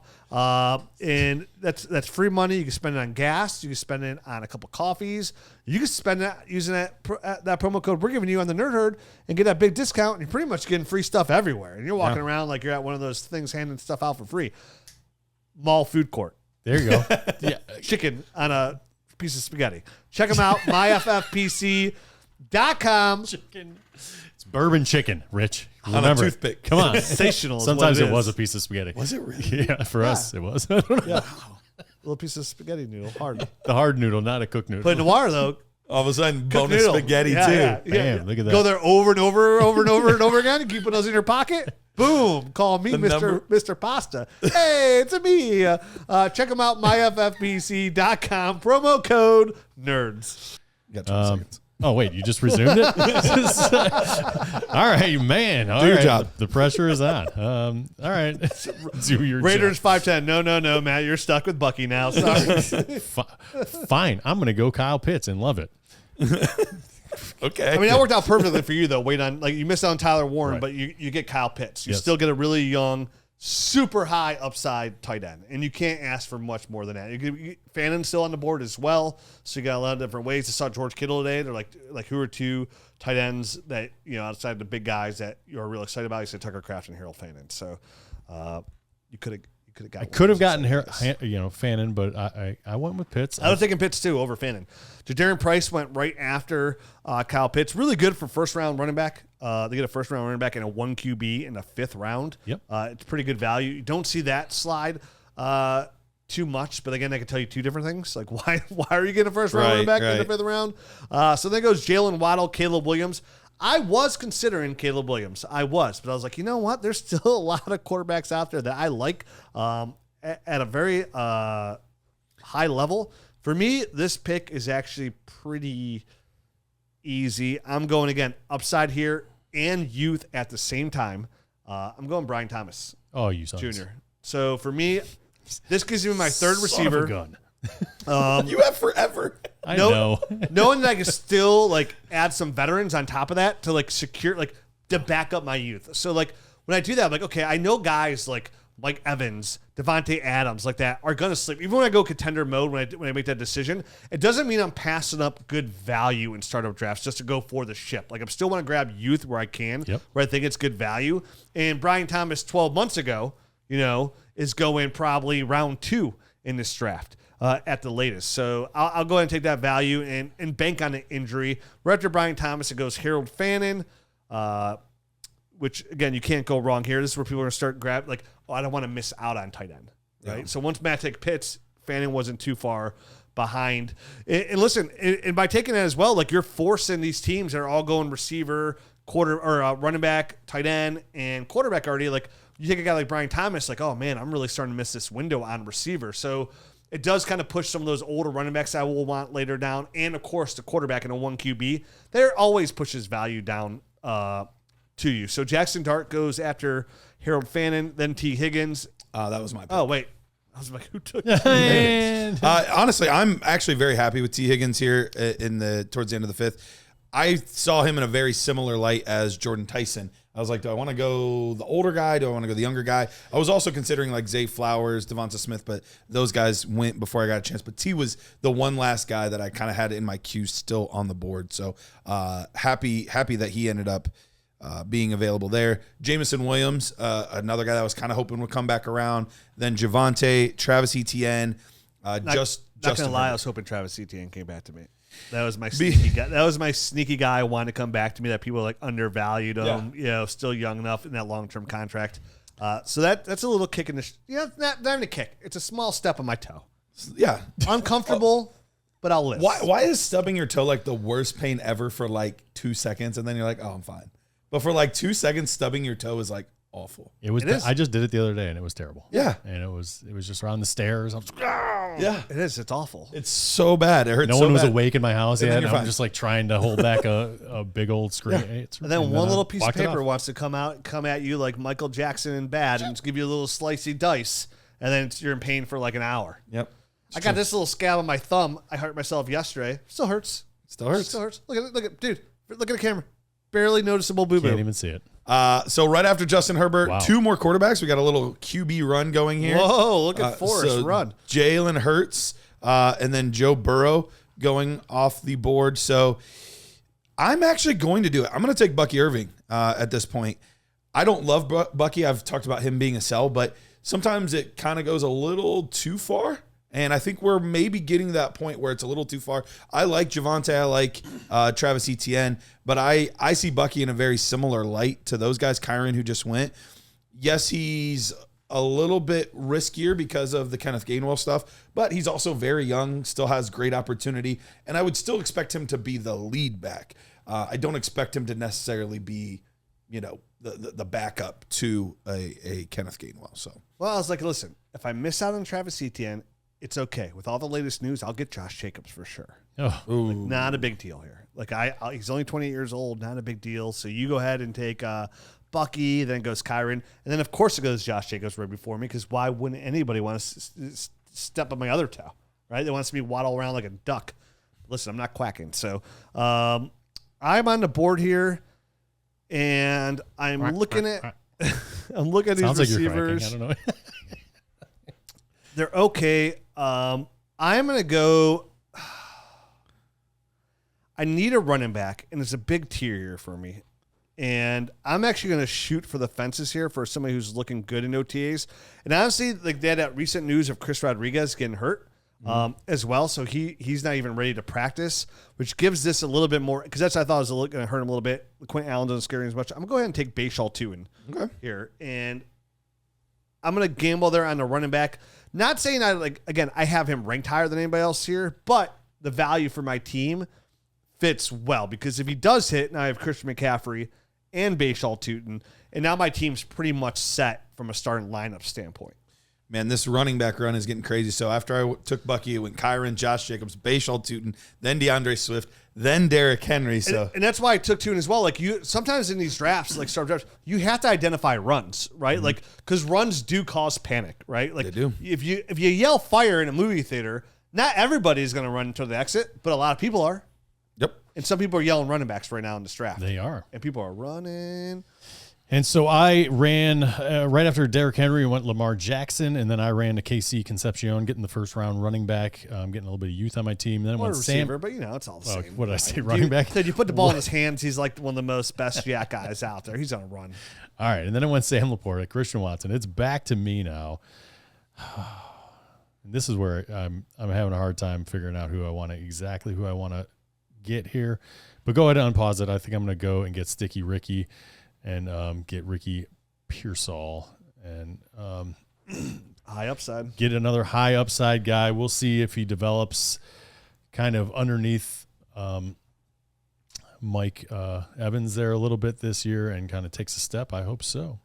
Speaker 3: and that's free money. You can spend it on gas. You can spend it on a couple coffees. You can spend it using that promo code we're giving you on the Nerd Herd and get that big discount, and you're pretty much getting free stuff everywhere. And you're walking around like you're at one of those things handing stuff out for free. Mall food court.
Speaker 4: There you go.
Speaker 3: Yeah, chicken on a piece of spaghetti. Check them out, myffpc.com.
Speaker 4: Chicken. It's bourbon chicken, Rich.
Speaker 5: On a
Speaker 4: Remember it.
Speaker 5: toothpick.
Speaker 4: Come on.
Speaker 3: Sensational.
Speaker 4: Sometimes it was a piece of spaghetti.
Speaker 5: Was it really?
Speaker 4: Yeah, for us it was. I don't know.
Speaker 3: Yeah. Little piece of spaghetti noodle, hard.
Speaker 4: The hard noodle, not a cooked noodle.
Speaker 3: But in the water, though,
Speaker 5: All of a sudden,
Speaker 3: cooked
Speaker 5: bonus
Speaker 3: noodle.
Speaker 5: spaghetti
Speaker 3: Yeah,
Speaker 5: too.
Speaker 3: yeah,
Speaker 4: Bam, look at that.
Speaker 3: Go there over and over and over again and keep those in your pocket. Boom. Call me Mr. Pasta. Hey, it's me. Check them out, myffpc.com. Promo code NERDS.
Speaker 5: You got 20 seconds.
Speaker 4: Oh, wait, you just resumed it? All right, man. All
Speaker 5: Do your
Speaker 4: right.
Speaker 5: job.
Speaker 4: The pressure is on. All right. Do your
Speaker 3: Raiders
Speaker 4: job.
Speaker 3: 510. No, Matt. You're stuck with Bucky now. Sorry.
Speaker 4: Fine. I'm going to go Kyle Pitts and love it.
Speaker 5: Okay.
Speaker 3: I mean, that worked out perfectly for you, though. Wait on, like, you missed out on Tyler Warren,
Speaker 4: Right.
Speaker 3: but you get Kyle Pitts. You
Speaker 4: Yes.
Speaker 3: still get a really young, super high upside tight end, and you can't ask for much more than that. Fannon's still on the board as well, so you got a lot of different ways. I saw George Kittle today. They're like who are two tight ends that, outside the big guys that you're real excited about? You said Tucker Kraft and Harold Fannin. So you could have got.
Speaker 4: I could have gotten Fannin, but I went with Pitts.
Speaker 3: I was taking Pitts too over Fannin. Jadarian Price went right after Kyle Pitts. Really good for first round running back. They get a first round running back and a 1 QB in the 5th round.
Speaker 4: Yep.
Speaker 3: It's pretty good value. You don't see that slide too much, but again, I can tell you two different things. Like why are you getting a first round running back in the 5th round? So then goes Jalen Waddle, Caleb Williams. I was considering Caleb Williams. But I was like, you know what? There's still a lot of quarterbacks out there that I like at a very high level. For me, this pick is actually pretty easy. I'm going, again, upside here and youth at the same time. I'm going Brian Thomas
Speaker 4: Oh, you sons.
Speaker 3: Jr. So for me, this gives me my third
Speaker 4: Son of a
Speaker 3: receiver.
Speaker 4: gun.
Speaker 5: You have forever.
Speaker 4: I know.
Speaker 3: Knowing that I can still add some veterans on top of that to secure to back up my youth. So when I do that, I'm like, okay, I know guys like Mike Evans, Devontae Adams, like that are gonna slip. Even when I go contender mode, when I make that decision, it doesn't mean I'm passing up good value in startup drafts just to go for the ship. I'm still want to grab youth where I can, where I think it's good value. And Brian Thomas 12 months ago, is going probably round 2 in this draft. At the latest. So I'll go ahead and take that value and bank on the injury. Right after Brian Thomas, it goes Harold Fannin, which, again, you can't go wrong here. This is where people are going to start I don't want to miss out on tight end. Right? Yeah. So once Matt took Pitts, Fannin wasn't too far behind. And listen, and by taking that as well, you're forcing these teams that are all going receiver, running back, tight end, and quarterback already. You take a guy like Brian Thomas, oh, man, I'm really starting to miss this window on receiver. So it does kind of push some of those older running backs I will want later down. And, of course, the quarterback in a 1 QB. There always pushes value down to you. So Jackson Dart goes after Harold Fannin, then T. Higgins.
Speaker 5: That was my pick.
Speaker 3: Oh, wait. I was like, who took it?
Speaker 5: Honestly, I'm actually very happy with T. Higgins here towards the end of the 5th. I saw him in a very similar light as Jordan Tyson. I was like, do I want to go the older guy? Do I want to go the younger guy? I was also considering Zay Flowers, Devonta Smith, but those guys went before I got a chance. But T was the one last guy that I kind of had in my queue still on the board. So happy that he ended up being available there. Jamison Williams, another guy that I was kind of hoping would come back around. Then Javonte, Travis Etienne.
Speaker 3: Not gonna lie, I was hoping Travis Etienne came back to me. That was my sneaky guy. That was my sneaky guy wanting to come back to me. That people undervalued him. Still young enough in that long-term contract. So that's a little kick in the. Not even a kick. It's a small step on my toe.
Speaker 5: Yeah,
Speaker 3: uncomfortable, but I'll live.
Speaker 5: Why is stubbing your toe the worst pain ever for 2 seconds, and then you're like, oh, I'm fine. But for 2 seconds, stubbing your toe is awful.
Speaker 4: It was. I just did it the other day, and it was terrible.
Speaker 5: Yeah,
Speaker 4: and it was just around the stairs. I was
Speaker 5: yeah,
Speaker 3: it is. It's awful.
Speaker 5: It's so bad. It hurts.
Speaker 4: No one was awake in my house yet. I'm
Speaker 5: fine.
Speaker 4: just trying to hold back a big old screen.
Speaker 3: Yeah. And then one little piece of paper wants to come at you like Michael Jackson in Bad and just give you a little slicey dice, and then you're in pain for an hour.
Speaker 5: Yep.
Speaker 3: I got this little scab on my thumb. I hurt myself yesterday. Still hurts.
Speaker 5: Still hurts.
Speaker 3: Still hurts. Look at dude. Look at the camera. Barely noticeable boo-boo.
Speaker 4: Can't even see it.
Speaker 5: So right after Justin Herbert,
Speaker 4: Wow.
Speaker 5: 2 more quarterbacks. We got a little QB run going here.
Speaker 3: Whoa, look at Forrest run.
Speaker 5: Jalen Hurts and then Joe Burrow going off the board. So I'm actually going to do it. I'm going to take Bucky Irving at this point. I don't love Bucky. I've talked about him being a sell, but sometimes it kind of goes a little too far. And I think we're maybe getting to that point where it's a little too far. I like Javonte. I like Travis Etienne. But I see Bucky in a very similar light to those guys. Kyron, who just went. Yes, he's a little bit riskier because of the Kenneth Gainwell stuff. But he's also very young, still has great opportunity. And I would still expect him to be the lead back. I don't expect him to necessarily be, the backup to a Kenneth Gainwell. So,
Speaker 3: well, I was like, listen, if I miss out on Travis Etienne, it's okay. With all the latest news, I'll get Josh Jacobs for sure.
Speaker 4: Oh,
Speaker 3: Like, not a big deal here. Like he's only 28 years old, not a big deal. So you go ahead and take Bucky, then goes Kyron, and then of course it goes Josh Jacobs right before me because why wouldn't anybody want to step on my other toe, right? They want to see me waddle around like a duck. Listen, I'm not quacking. So I'm on the board here. And I'm looking at these receivers.
Speaker 4: I don't know.
Speaker 3: They're okay. I'm gonna go. I need a running back, and it's a big tier here for me. And I'm actually gonna shoot for the fences here for somebody who's looking good in OTAs. And honestly, like they had that recent news of Chris Rodriguez getting hurt. As well, so he's not even ready to practice, which gives this a little bit more because that's what I thought was going to hurt him a little bit. Quentin Allen doesn't scare me as much. I'm going to go ahead and take Bashal Tuin here, and I'm going to gamble there on the running back. Not saying I have him ranked higher than anybody else here, but the value for my team fits well because if he does hit, now I have Christian McCaffrey and Bashal Tuin, and now my team's pretty much set from a starting lineup standpoint.
Speaker 5: Man, this running back run is getting crazy. So after I took Bucky, it went Kyron, Josh Jacobs, Bashal Tutin, then DeAndre Swift, then Derrick Henry. So
Speaker 3: and that's why I took Tuin as well. Like you, sometimes in these drafts, like start drafts, you have to identify runs, right? Mm-hmm. Like because runs do cause panic, right? Like
Speaker 5: they do.
Speaker 3: If you yell fire in a movie theater, not everybody is going to run into the exit, but a lot of people are.
Speaker 5: Yep.
Speaker 3: And some people are yelling running backs right now in this draft.
Speaker 4: They are,
Speaker 3: and people are running.
Speaker 4: And so I ran right after Derrick Henry, went Lamar Jackson, and then I ran to KC Concepcion, getting the first round running back, getting a little bit of youth on my team. And then went
Speaker 3: receiver, but it's all the same.
Speaker 4: What did I say, running back?
Speaker 3: You put the ball in his hands, he's like one of the most best yak guys out there. He's on a run.
Speaker 4: All right, and then I went Sam Laporta, Christian Watson. It's back to me now. And this is where I'm having a hard time figuring out who I want to get here. But go ahead and unpause it. I think I'm going to go and get Sticky Ricky. And get Ricky Pearsall and
Speaker 3: high upside.
Speaker 4: Get another high upside guy. We'll see if he develops kind of underneath Mike Evans there a little bit this year and kind of takes a step. I hope so.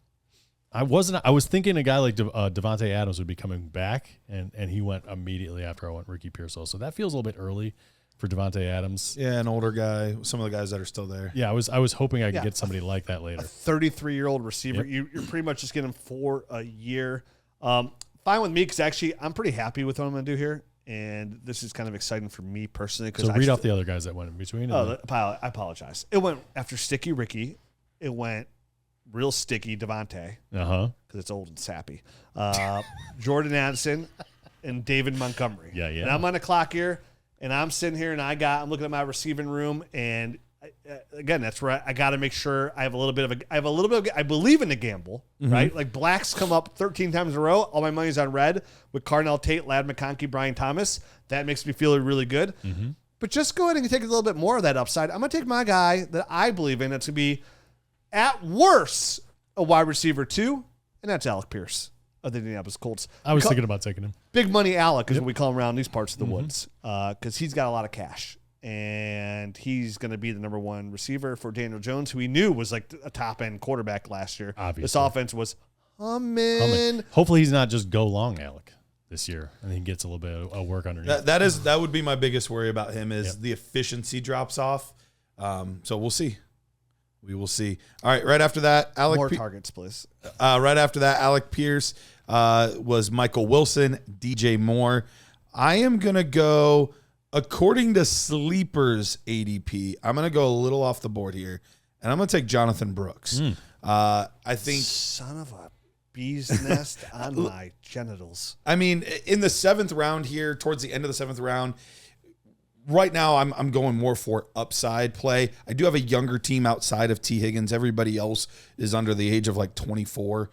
Speaker 4: I was thinking a guy like Devontae Adams would be coming back, and he went immediately after I went Ricky Pearsall. So that feels a little bit early for Devontae Adams.
Speaker 5: Yeah, an older guy, some of the guys that are still there.
Speaker 4: Yeah, I was hoping I could get somebody like that later.
Speaker 3: A 33-year-old receiver. Yep. You're pretty much just getting him for a year. Fine with me because actually I'm pretty happy with what I'm going to do here. And this is kind of exciting for me personally.
Speaker 4: So read off the other guys that went in between.
Speaker 3: I apologize. It went after Sticky Ricky. It went real sticky Devontae. Because it's old and sappy. Jordan Addison and David Montgomery.
Speaker 4: Yeah.
Speaker 3: And I'm on the clock here. And I'm sitting here and I'm looking at my receiving room. And again, that's where I got to make sure I believe in the gamble, right? Like blacks come up 13 times in a row. All my money's on red with Carnell Tate, Ladd McConkey, Brian Thomas. That makes me feel really good. Mm-hmm. But just go ahead and take a little bit more of that upside. I'm going to take my guy that I believe in. That's going to be at worst a wide receiver 2. And that's Alec Pierce of the Indianapolis Colts.
Speaker 4: I was thinking about taking him.
Speaker 3: Big money Alec is what we call him around these parts of the woods because he's got a lot of cash. And he's going to be the number 1 receiver for Daniel Jones, who we knew was like a top-end quarterback last year.
Speaker 4: Obviously.
Speaker 3: This offense was humming.
Speaker 4: Hopefully he's not just go long Alec this year, and he gets a little bit of work underneath.
Speaker 5: That would be my biggest worry about him is the efficiency drops off. So we'll see. We will see. All right, right after that,
Speaker 3: More targets, please.
Speaker 5: Right after that, Alec Pierce was Michael Wilson, DJ Moore. I am going to go, according to Sleeper's ADP, I'm going to go a little off the board here, and I'm going to take Jonathan Brooks. I think...
Speaker 3: Son of a bee's nest on my genitals.
Speaker 5: I mean, in the 7th round here, towards the end of the 7th round, right now I'm going more for upside play. I do have a younger team outside of T. Higgins. Everybody else is under the age of like 24.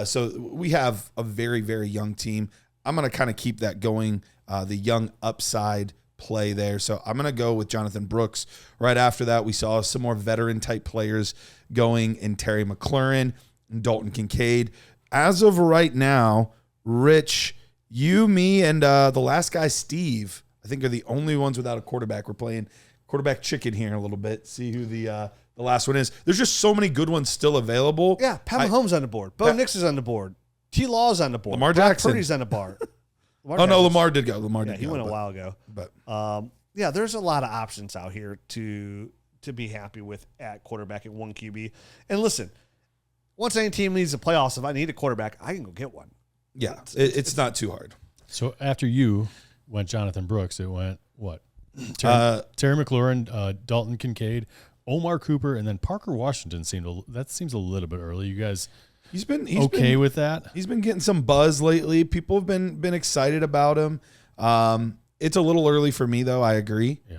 Speaker 5: So we have a very, very young team. I'm going to kind of keep that going, the young upside play there. So I'm going to go with Jonathan Brooks. Right after that, we saw some more veteran-type players going in Terry McLaurin and Dalton Kincaid. As of right now, Rich, you, me, and the last guy, Steve, I think are the only ones without a quarterback. We're playing quarterback chicken here a little bit. See who the last one is. There's just so many good ones still available.
Speaker 3: Yeah, Pat Mahomes on the board. Bo Nix is on the board. T. Law's on the board.
Speaker 5: Lamar
Speaker 3: Brock
Speaker 5: Jackson.
Speaker 3: Purdy's on the board.
Speaker 5: Lamar did go. Lamar did go.
Speaker 3: He went a while ago.
Speaker 5: But
Speaker 3: yeah, there's a lot of options out here to be happy with at quarterback at 1 QB. And listen, once any team needs the playoffs, if I need a quarterback, I can go get one.
Speaker 5: yeah, it's not too hard.
Speaker 4: So after you went Jonathan Brooks, it went what? Terry McLaurin, Dalton Kincaid, Omar Cooper, and then Parker Washington seems a little bit early. You guys
Speaker 5: He's been
Speaker 4: with that?
Speaker 5: He's been getting some buzz lately. People have been excited about him. It's a little early for me though. I agree.
Speaker 4: Yeah.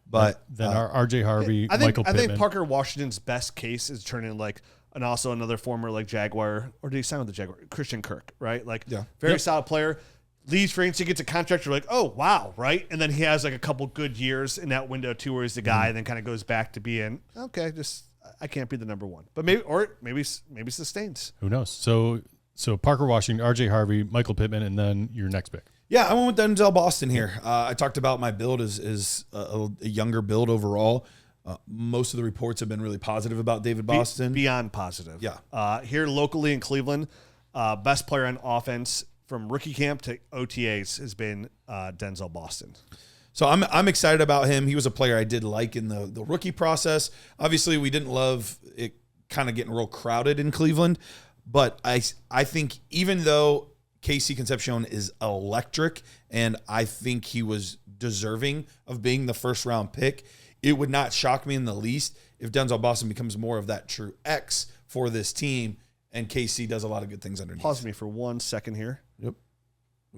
Speaker 5: But
Speaker 4: then our RJ Harvey, Michael Pittman.
Speaker 3: I think Parker Washington's best case is turning like and also another former like Jaguar, or did he sign with the Jaguar? Christian Kirk, right? Like very solid player. Leaves free agency, gets a contract. You're like, oh wow, right? And then he has like a couple good years in that window too, where he's the guy, and then kind of goes back to being okay. Just I can't be the number one, but maybe sustains.
Speaker 4: Who knows? So Parker Washington, RJ Harvey, Michael Pittman, and then your next pick.
Speaker 5: Yeah, I went with Denzel Boston here. I talked about my build is a younger build overall. Most of the reports have been really positive about David Boston.
Speaker 3: Beyond positive.
Speaker 5: Yeah.
Speaker 3: Here locally in Cleveland, best player on offense from rookie camp to OTAs has been Denzel Boston.
Speaker 5: So I'm excited about him. He was a player I did like in the rookie process. Obviously, we didn't love it kind of getting real crowded in Cleveland, but I think even though KC Concepcion is electric, and I think he was deserving of being the first round pick, it would not shock me in the least if Denzel Boston becomes more of that true X for this team, and KC does a lot of good things underneath.
Speaker 3: Pause me for 1 second here.
Speaker 5: Yep.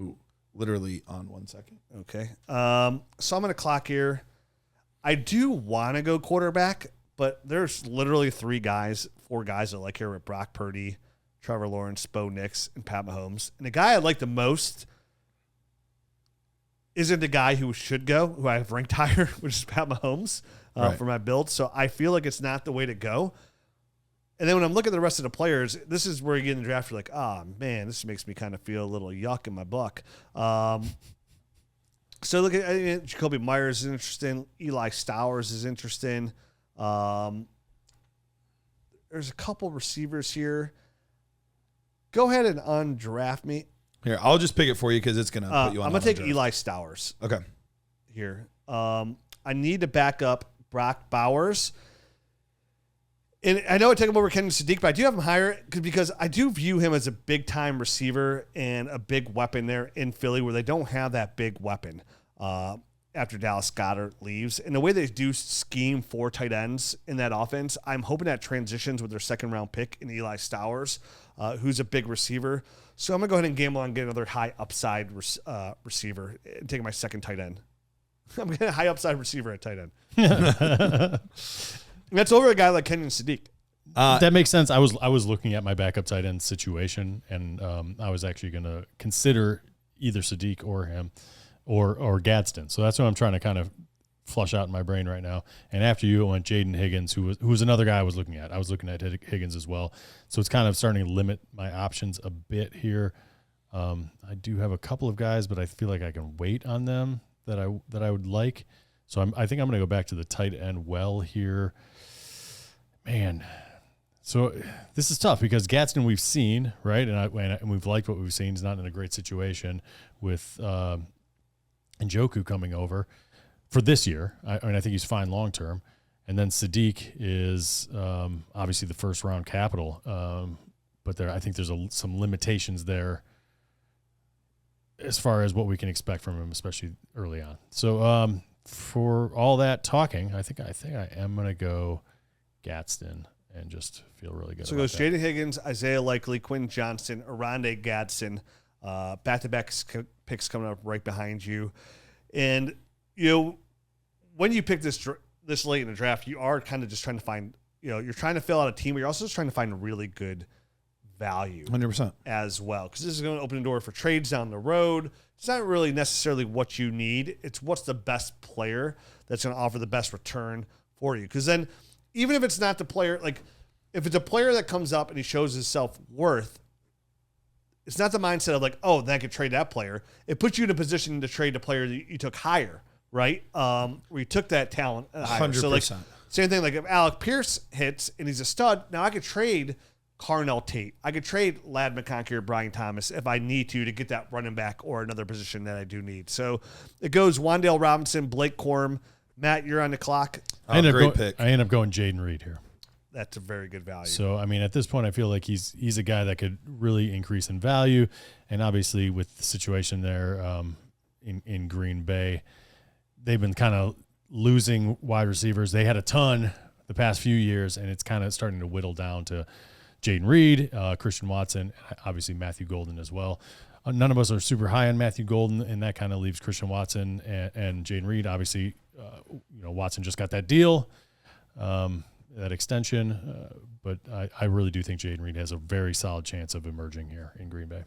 Speaker 5: Ooh, literally on 1 second.
Speaker 3: Okay. So I'm going to clock here. I do want to go quarterback, but there's literally 4 guys I like here with Brock Purdy, Trevor Lawrence, Bo Nix, and Pat Mahomes. And the guy I like the most isn't the guy who should go, who I have ranked higher, which is Pat Mahomes for my build. So I feel like it's not the way to go. And then when I'm looking at the rest of the players, this is where you get in the draft. You're like, oh, man, this makes me kind of feel a little yuck in my buck. So look at Jacoby Myers is interesting. Eli Stowers is interesting. There's a couple receivers here. Go ahead and undraft me.
Speaker 5: Here, I'll just pick it for you because it's going to put you on.
Speaker 3: I'm going to take Eli Stowers.
Speaker 5: Okay.
Speaker 3: Here. I need to back up Brock Bowers. And I know I take him over Kenyon Sadiq, but I do have him higher because I do view him as a big-time receiver and a big weapon there in Philly where they don't have that big weapon after Dallas Goedert leaves. And the way they do scheme 4 tight ends in that offense, I'm hoping that transitions with their second-round pick in Eli Stowers, who's a big receiver. So I'm going to go ahead and gamble on getting another high-upside receiver and taking my second tight end. I'm getting a high-upside receiver at tight end. That's over a guy like Kenyon Sadiq.
Speaker 4: That makes sense. I was looking at my backup tight end situation, and I was actually going to consider either Sadiq or him or Gadsden. So that's what I'm trying to kind of flush out in my brain right now. And after you, it went Jaden Higgins, who was another guy I was looking at. I was looking at Higgins as well. So it's kind of starting to limit my options a bit here. I do have a couple of guys, but I feel like I can wait on them that I would like. So I think I'm going to go back to the tight end well here. Man, so this is tough because Gadsden we've seen, right? And we've liked what we've seen. He's not in a great situation with Njoku coming over for this year. I mean, I think he's fine long term. And then Sadiq is obviously the first round capital, but I think there's some limitations there as far as what we can expect from him, especially early on. So for all that talking, I think I am going to go Gadsden and just feel really good.
Speaker 3: So it
Speaker 4: about
Speaker 3: goes
Speaker 4: that.
Speaker 3: Jaden Higgins, Isaiah Likely, Quinn Johnson, Aronde Gadsden, back-to-back picks coming up right behind you. And, when you pick this late in the draft, you are kind of just trying to find, you're trying to fill out a team, but you're also just trying to find really good value
Speaker 5: 100%.
Speaker 3: as well. Because this is going to open the door for trades down the road. It's not really necessarily what you need. It's what's the best player that's going to offer the best return for you. Because then, even if it's not the player, like if it's a player that comes up and he shows his self-worth, it's not the mindset of like, oh, then I could trade that player. It puts you in a position to trade a player that you took higher, right? Where you took that talent higher.
Speaker 5: 100%.
Speaker 3: So like, same thing, like if Alec Pierce hits and he's a stud, now I could trade Carnell Tate. I could trade Ladd McConkey or Brian Thomas if I need to get that running back or another position that I do need. So it goes Wan'Dale Robinson, Blake Corum. Matt, you're on the clock.
Speaker 5: Great pick.
Speaker 4: I end up going Jaden Reed here.
Speaker 3: That's a very good value.
Speaker 4: So, I mean, at this point, I feel like he's a guy that could really increase in value. And obviously with the situation there in Green Bay, they've been kind of losing wide receivers. They had a ton the past few years, and it's kind of starting to whittle down to Jaden Reed, Christian Watson, obviously Matthew Golden as well. None of us are super high on Matthew Golden, and that kind of leaves Christian Watson and Jaden Reed. Obviously, Watson just got that deal, that extension, but I really do think Jaden Reed has a very solid chance of emerging here in Green Bay.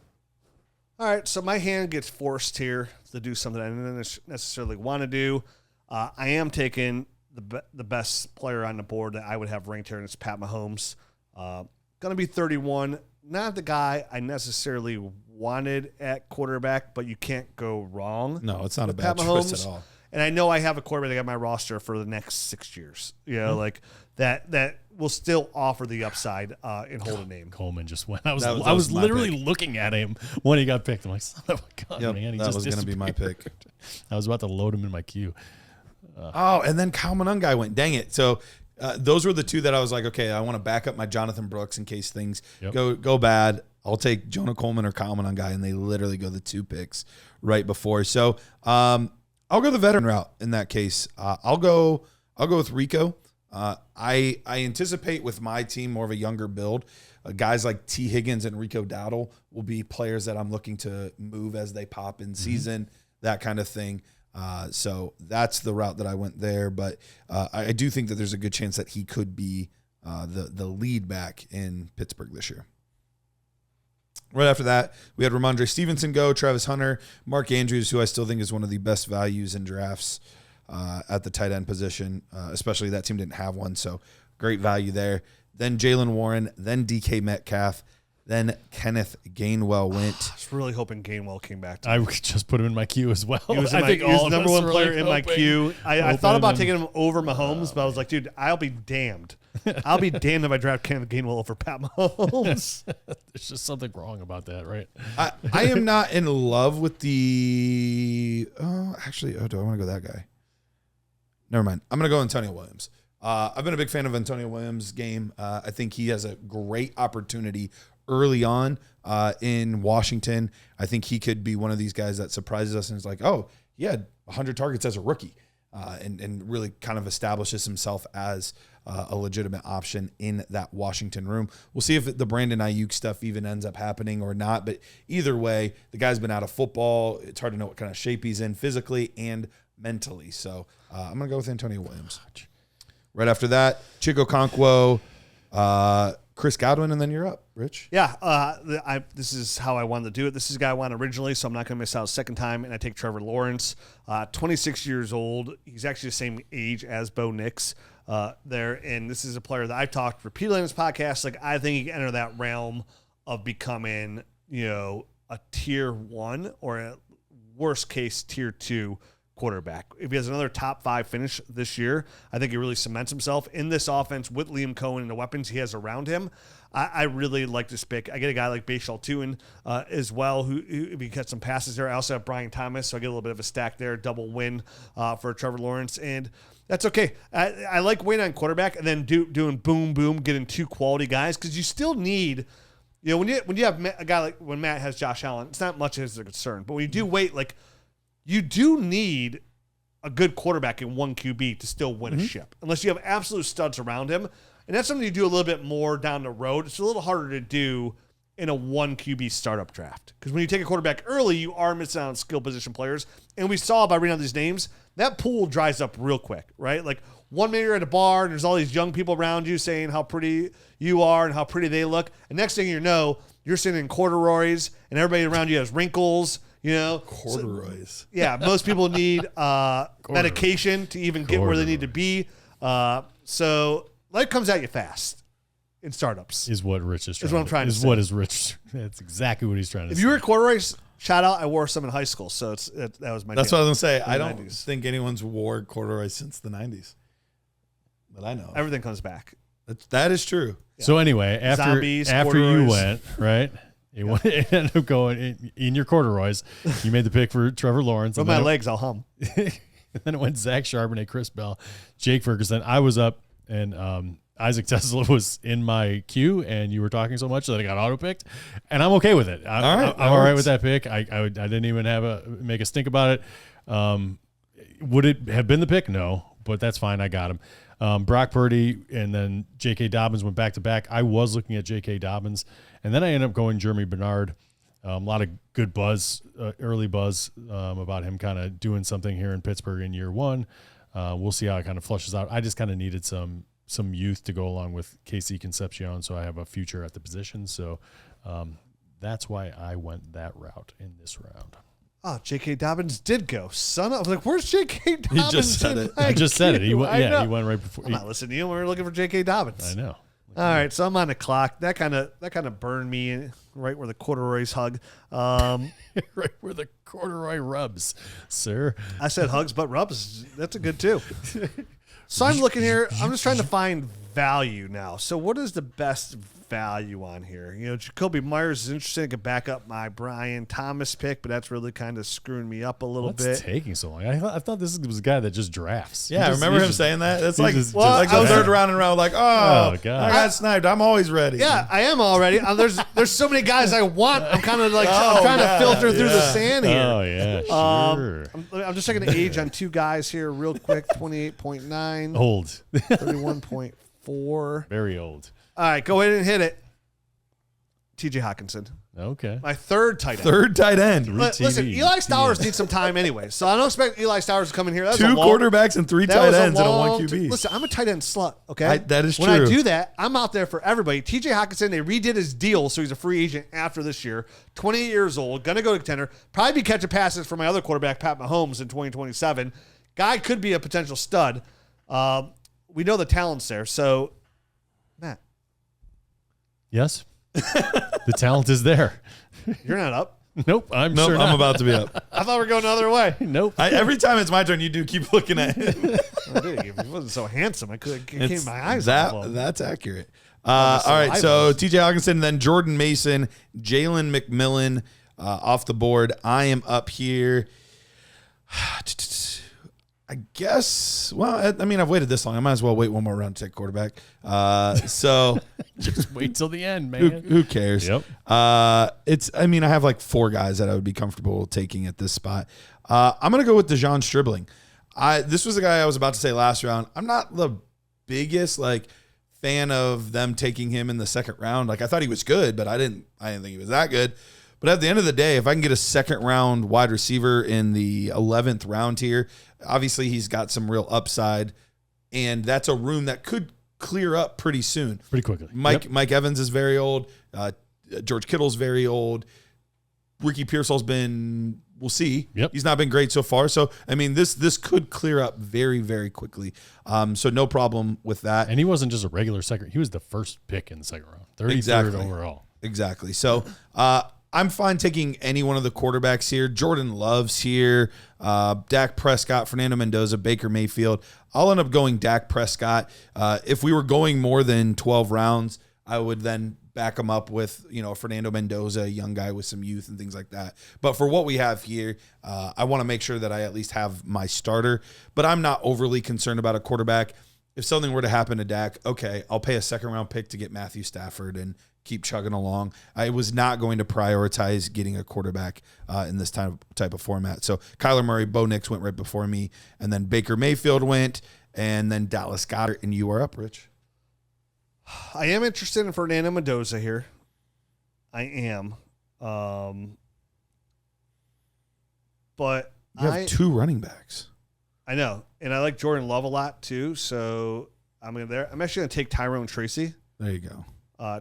Speaker 3: All right, so my hand gets forced here to do something I didn't necessarily want to do. I am taking the best player on the board that I would have ranked here, and it's Pat Mahomes. Going to be 31. Not the guy I necessarily wanted at quarterback, but you can't go wrong.
Speaker 5: No, it's not a
Speaker 3: Pat
Speaker 5: bad
Speaker 3: Mahomes.
Speaker 5: choice at all.
Speaker 3: And I know I have a quarterback on my roster for the next 6 years. Like that will still offer the upside in holding name.
Speaker 4: Coleman just went. I was
Speaker 5: That
Speaker 4: I was
Speaker 5: was my
Speaker 4: literally
Speaker 5: pick.
Speaker 4: looking at him when he got picked. I'm like, son of a gun,
Speaker 5: Yep,
Speaker 4: man. He
Speaker 5: that
Speaker 4: just
Speaker 5: was going to be my pick.
Speaker 4: I was about to load him in my queue.
Speaker 5: Oh, and then Kyle Monungai went. Dang it. So those were the two that I was like, okay, I want to back up my Jonathan Brooks in case things go bad. I'll take Jonah Coleman or Kyle Monungai, and they literally go the two picks right before. So I'll go the veteran route in that case. I'll go with Rico. I anticipate with my team more of a younger build. Guys like T. Higgins and Rico Dowdle will be players that I'm looking to move as they pop in season, that kind of thing. So that's the route that I went there. But I do think that there's a good chance that he could be the lead back in Pittsburgh this year. Right after that, we had Ramondre Stevenson go, Travis Hunter, Mark Andrews, who I still think is one of the best values in drafts at the tight end position, especially that team didn't have one, so great value there. Then Jalen Warren, then DK Metcalf, then Kenneth Gainwell went.
Speaker 3: I was really hoping Gainwell came back.
Speaker 4: I just put him in my queue as well.
Speaker 3: He was,
Speaker 4: I think all
Speaker 3: the
Speaker 4: of
Speaker 3: number
Speaker 4: us
Speaker 3: one
Speaker 4: were
Speaker 3: player
Speaker 4: like
Speaker 3: in my
Speaker 4: hoping-
Speaker 3: queue. I thought
Speaker 4: hoping
Speaker 3: about
Speaker 4: and-
Speaker 3: taking him over Mahomes, but I was like, dude, I'll be damned. I'll be damned if I draft Kenneth Gainwell over Pat Mahomes.
Speaker 4: There's just something wrong about that, right?
Speaker 5: I am not in love with the. Do I want to go that guy? Never mind. I'm going to go Antonio Williams. I've been a big fan of Antonio Williams' game. I think he has a great opportunity early on in Washington. I think he could be one of these guys that surprises us and is like, oh, he had 100 targets as a rookie and really kind of establishes himself as a legitimate option in that Washington room. We'll see if the Brandon Ayuk stuff even ends up happening or not. But either way, the guy's been out of football. It's hard to know what kind of shape he's in physically and mentally. So I'm going to go with Antonio Williams. Right after that, Chico Okonkwo, Chris Godwin, and then you're up, Rich.
Speaker 3: Yeah, this is how I wanted to do it. This is the guy I wanted originally, so I'm not going to miss out a second time, and I take Trevor Lawrence, 26 years old. He's actually the same age as Bo Nix there, and this is a player that I've talked repeatedly on this podcast. Like, I think he can enter that realm of becoming, a tier 1 or a worst case tier 2 quarterback. If he has another top 5 finish this year, I think he really cements himself in this offense with Liam Cohen and the weapons he has around him. I really like this pick. I get a guy like Bashal Tuin as well, who if he cuts some passes there. I also have Brian Thomas, so I get a little bit of a stack there, double win for Trevor Lawrence, and that's okay. I like win on quarterback and then doing boom, boom, getting 2 quality guys because you still need You know, when you have a guy like when Matt has Josh Allen, it's not much as a concern. But when you do wait, like you do need a good quarterback in 1QB to still win a ship, unless you have absolute studs around him. And that's something you do a little bit more down the road. It's a little harder to do in a 1QB startup draft. Because when you take a quarterback early, you are missing out on skill position players. And we saw by reading out these names, that pool dries up real quick, right? Like 1 minute you're at a bar and there's all these young people around you saying how pretty you are and how pretty they look. And next thing you know, you're sitting in corduroys and everybody around you has wrinkles, you know.
Speaker 5: Corduroys.
Speaker 3: So, yeah, most people need medication to even get where they need to be. So life comes at you fast in startups.
Speaker 4: Is what Rich is trying
Speaker 3: is what I'm trying to say.
Speaker 4: Is what is Rich. That's exactly what he's trying to say.
Speaker 3: If you were corduroys, shout out, I wore some in high school. So that was my
Speaker 5: That's
Speaker 3: deal.
Speaker 5: what I was going to say. I don't
Speaker 3: 90s.
Speaker 5: think anyone's wore corduroys since the 90s. That I know.
Speaker 3: Everything comes back.
Speaker 5: That is true.
Speaker 3: Yeah.
Speaker 4: So anyway, after you
Speaker 3: corduroys.
Speaker 4: went, right? It ended up going in your corduroys. You made the pick for Trevor Lawrence.
Speaker 3: With my legs, I'll hum.
Speaker 4: And then it went Zach Charbonnet, Chris Bell, Jake Ferguson. I was up, and Isaac Tesla was in my queue, and you were talking so much that I got auto-picked, and I'm okay with it. I'm all right with that pick. I didn't even make a stink about it. Would it have been the pick? No, but that's fine. I got him. Brock Purdy and then J.K. Dobbins went back-to-back. I was looking at J.K. Dobbins, and then I ended up going Jeremy Bernard. A lot of good buzz, early buzz about him kind of doing something here in Pittsburgh in year one. We'll see how it kind of flushes out. I just kind of needed some youth to go along with Casey Concepcion, so I have a future at the position. So that's why I went that route in this round.
Speaker 3: Oh, J.K. Dobbins did go. Son of, I was like, where's J.K. Dobbins?
Speaker 5: He just said it.
Speaker 4: I just said it. He went right before.
Speaker 3: I'm not listening to you. We were looking for J.K. Dobbins.
Speaker 4: I know.
Speaker 3: All right, so I'm on the clock. That kind of burned me right where the corduroys hug.
Speaker 4: Right where the corduroy rubs, sir.
Speaker 3: I said hugs, but rubs. That's a good too. So I'm looking here. I'm just trying to find value now. So what is the best value on here? You know, Jacoby Myers is interesting. I could back up my Brian Thomas pick, but that's really kind of screwing me up a little bit.
Speaker 4: What's taking so long? I thought this was a guy that just drafts.
Speaker 5: Yeah, I remember him saying that. It's like,
Speaker 4: just-
Speaker 5: like
Speaker 3: I
Speaker 5: the
Speaker 3: was-
Speaker 5: third round in a row, like, oh,
Speaker 4: God.
Speaker 5: I got sniped. I'm always ready.
Speaker 3: Yeah, I am already. There's so many guys I want. I'm kind of like I'm trying to filter through the sand here.
Speaker 4: Oh yeah, sure.
Speaker 3: I'm just checking the age on two guys here real quick. 28.9,
Speaker 4: Old,
Speaker 3: 31.4.
Speaker 4: very old.
Speaker 3: All right, go ahead and hit it. TJ Hawkinson.
Speaker 4: Okay.
Speaker 3: My third tight end.
Speaker 5: Third tight end.
Speaker 3: Listen, Eli Stowers needs some time anyway, so I don't expect Eli Stowers to come in here. That's
Speaker 5: Two quarterbacks and three tight ends and a 1QB.
Speaker 3: Listen, I'm a tight end slut, okay?
Speaker 5: That is
Speaker 3: when I
Speaker 5: true.
Speaker 3: do that, I'm out there for everybody. TJ Hawkinson, they redid his deal, so he's a free agent after this year. 28 years old, going to go to contender. Probably be catching passes for my other quarterback, Pat Mahomes, in 2027. Guy could be a potential stud. We know the talent's there, so, Matt.
Speaker 4: Yes. The talent is there.
Speaker 3: You're not up.
Speaker 4: Nope. I'm
Speaker 5: Nope,
Speaker 4: sure not.
Speaker 5: I'm about to be up.
Speaker 3: I thought we were going the other way.
Speaker 4: Nope.
Speaker 5: Every time it's my turn, you do keep looking at it.
Speaker 3: He wasn't so handsome. I can't my eyes off him.
Speaker 5: That's accurate. All right, so TJ Hawkinson, then Jordan Mason, Jalen McMillan off the board. I am up here. I guess, well, I mean, I've waited this long. I might as well wait one more round to take quarterback. So
Speaker 4: Just wait till the end, man.
Speaker 5: who cares?
Speaker 4: Yep.
Speaker 5: I have like four guys that I would be comfortable taking at this spot. I'm going to go with Bijan Stribling. This was the guy I was about to say last round. I'm not the biggest fan of them taking him in the second round. Like, I thought he was good, but I didn't think he was that good. But at the end of the day, if I can get a second round wide receiver in the 11th round here, obviously he's got some real upside, and that's a room that could clear up pretty soon.
Speaker 4: Pretty quickly.
Speaker 5: Mike Evans is very old. George Kittle's very old. Ricky Pearsall's been, we'll see.
Speaker 4: Yep.
Speaker 5: He's not been great so far. So, I mean, this could clear up very, very quickly. So no problem with that.
Speaker 4: And he wasn't just a regular second. He was the first pick in the second round. 33rd
Speaker 5: Exactly.
Speaker 4: overall.
Speaker 5: Exactly. So I'm fine taking any one of the quarterbacks here. Jordan Love's here. Dak Prescott, Fernando Mendoza, Baker Mayfield. I'll end up going Dak Prescott. If we were going more than 12 rounds, I would then back him up with, Fernando Mendoza, a young guy with some youth and things like that. But for what we have here, I want to make sure that I at least have my starter. But I'm not overly concerned about a quarterback. If something were to happen to Dak, okay, I'll pay a second-round pick to get Matthew Stafford and keep chugging along. I was not going to prioritize getting a quarterback in this type of format. So Kyler Murray, Bo Nix went right before me, and then Baker Mayfield went, and then Dallas Goedert, and you are up, Rich.
Speaker 3: I am interested in Fernando Mendoza here. I am. But
Speaker 5: you have 2 running backs.
Speaker 3: I know. And I like Jordan Love a lot too. So I'm actually going to take Tyrone Tracy.
Speaker 5: There you go.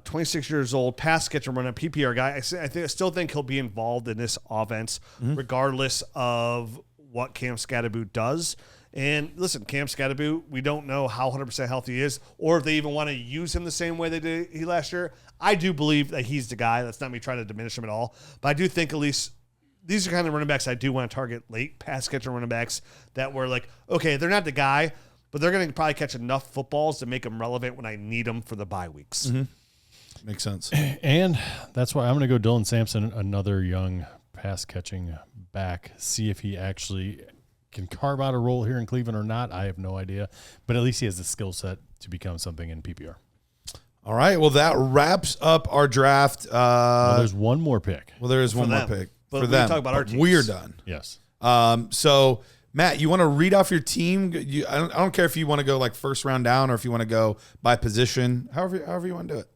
Speaker 3: 26 years old, pass catcher, running PPR guy. I still think he'll be involved in this offense, regardless of what Cam Skattebo does. And listen, Cam Skattebo, we don't know how 100% healthy he is, or if they even want to use him the same way they did he last year. I do believe that he's the guy. That's not me trying to diminish him at all. But I do think at least these are kind of running backs I do want to target late, pass catcher running backs that were like, okay, they're not the guy, but they're going to probably catch enough footballs to make them relevant when I need them for the bye weeks.
Speaker 5: Mm-hmm. Makes sense.
Speaker 4: And that's why I'm going to go Dylan Sampson, another young pass catching back. See if he actually can carve out a role here in Cleveland or not. I have no idea, but at least he has the skill set to become something in PPR.
Speaker 5: All right. Well, that wraps up our draft.
Speaker 4: There's one more pick.
Speaker 5: Well, there is one more pick
Speaker 3: but
Speaker 5: for
Speaker 3: we
Speaker 5: them.
Speaker 3: talk about our teams.
Speaker 5: We're done.
Speaker 4: Yes.
Speaker 5: So Matt, you want to read off your team? I don't care if you want to go like first round down or if you want to go by position. However you want to do it.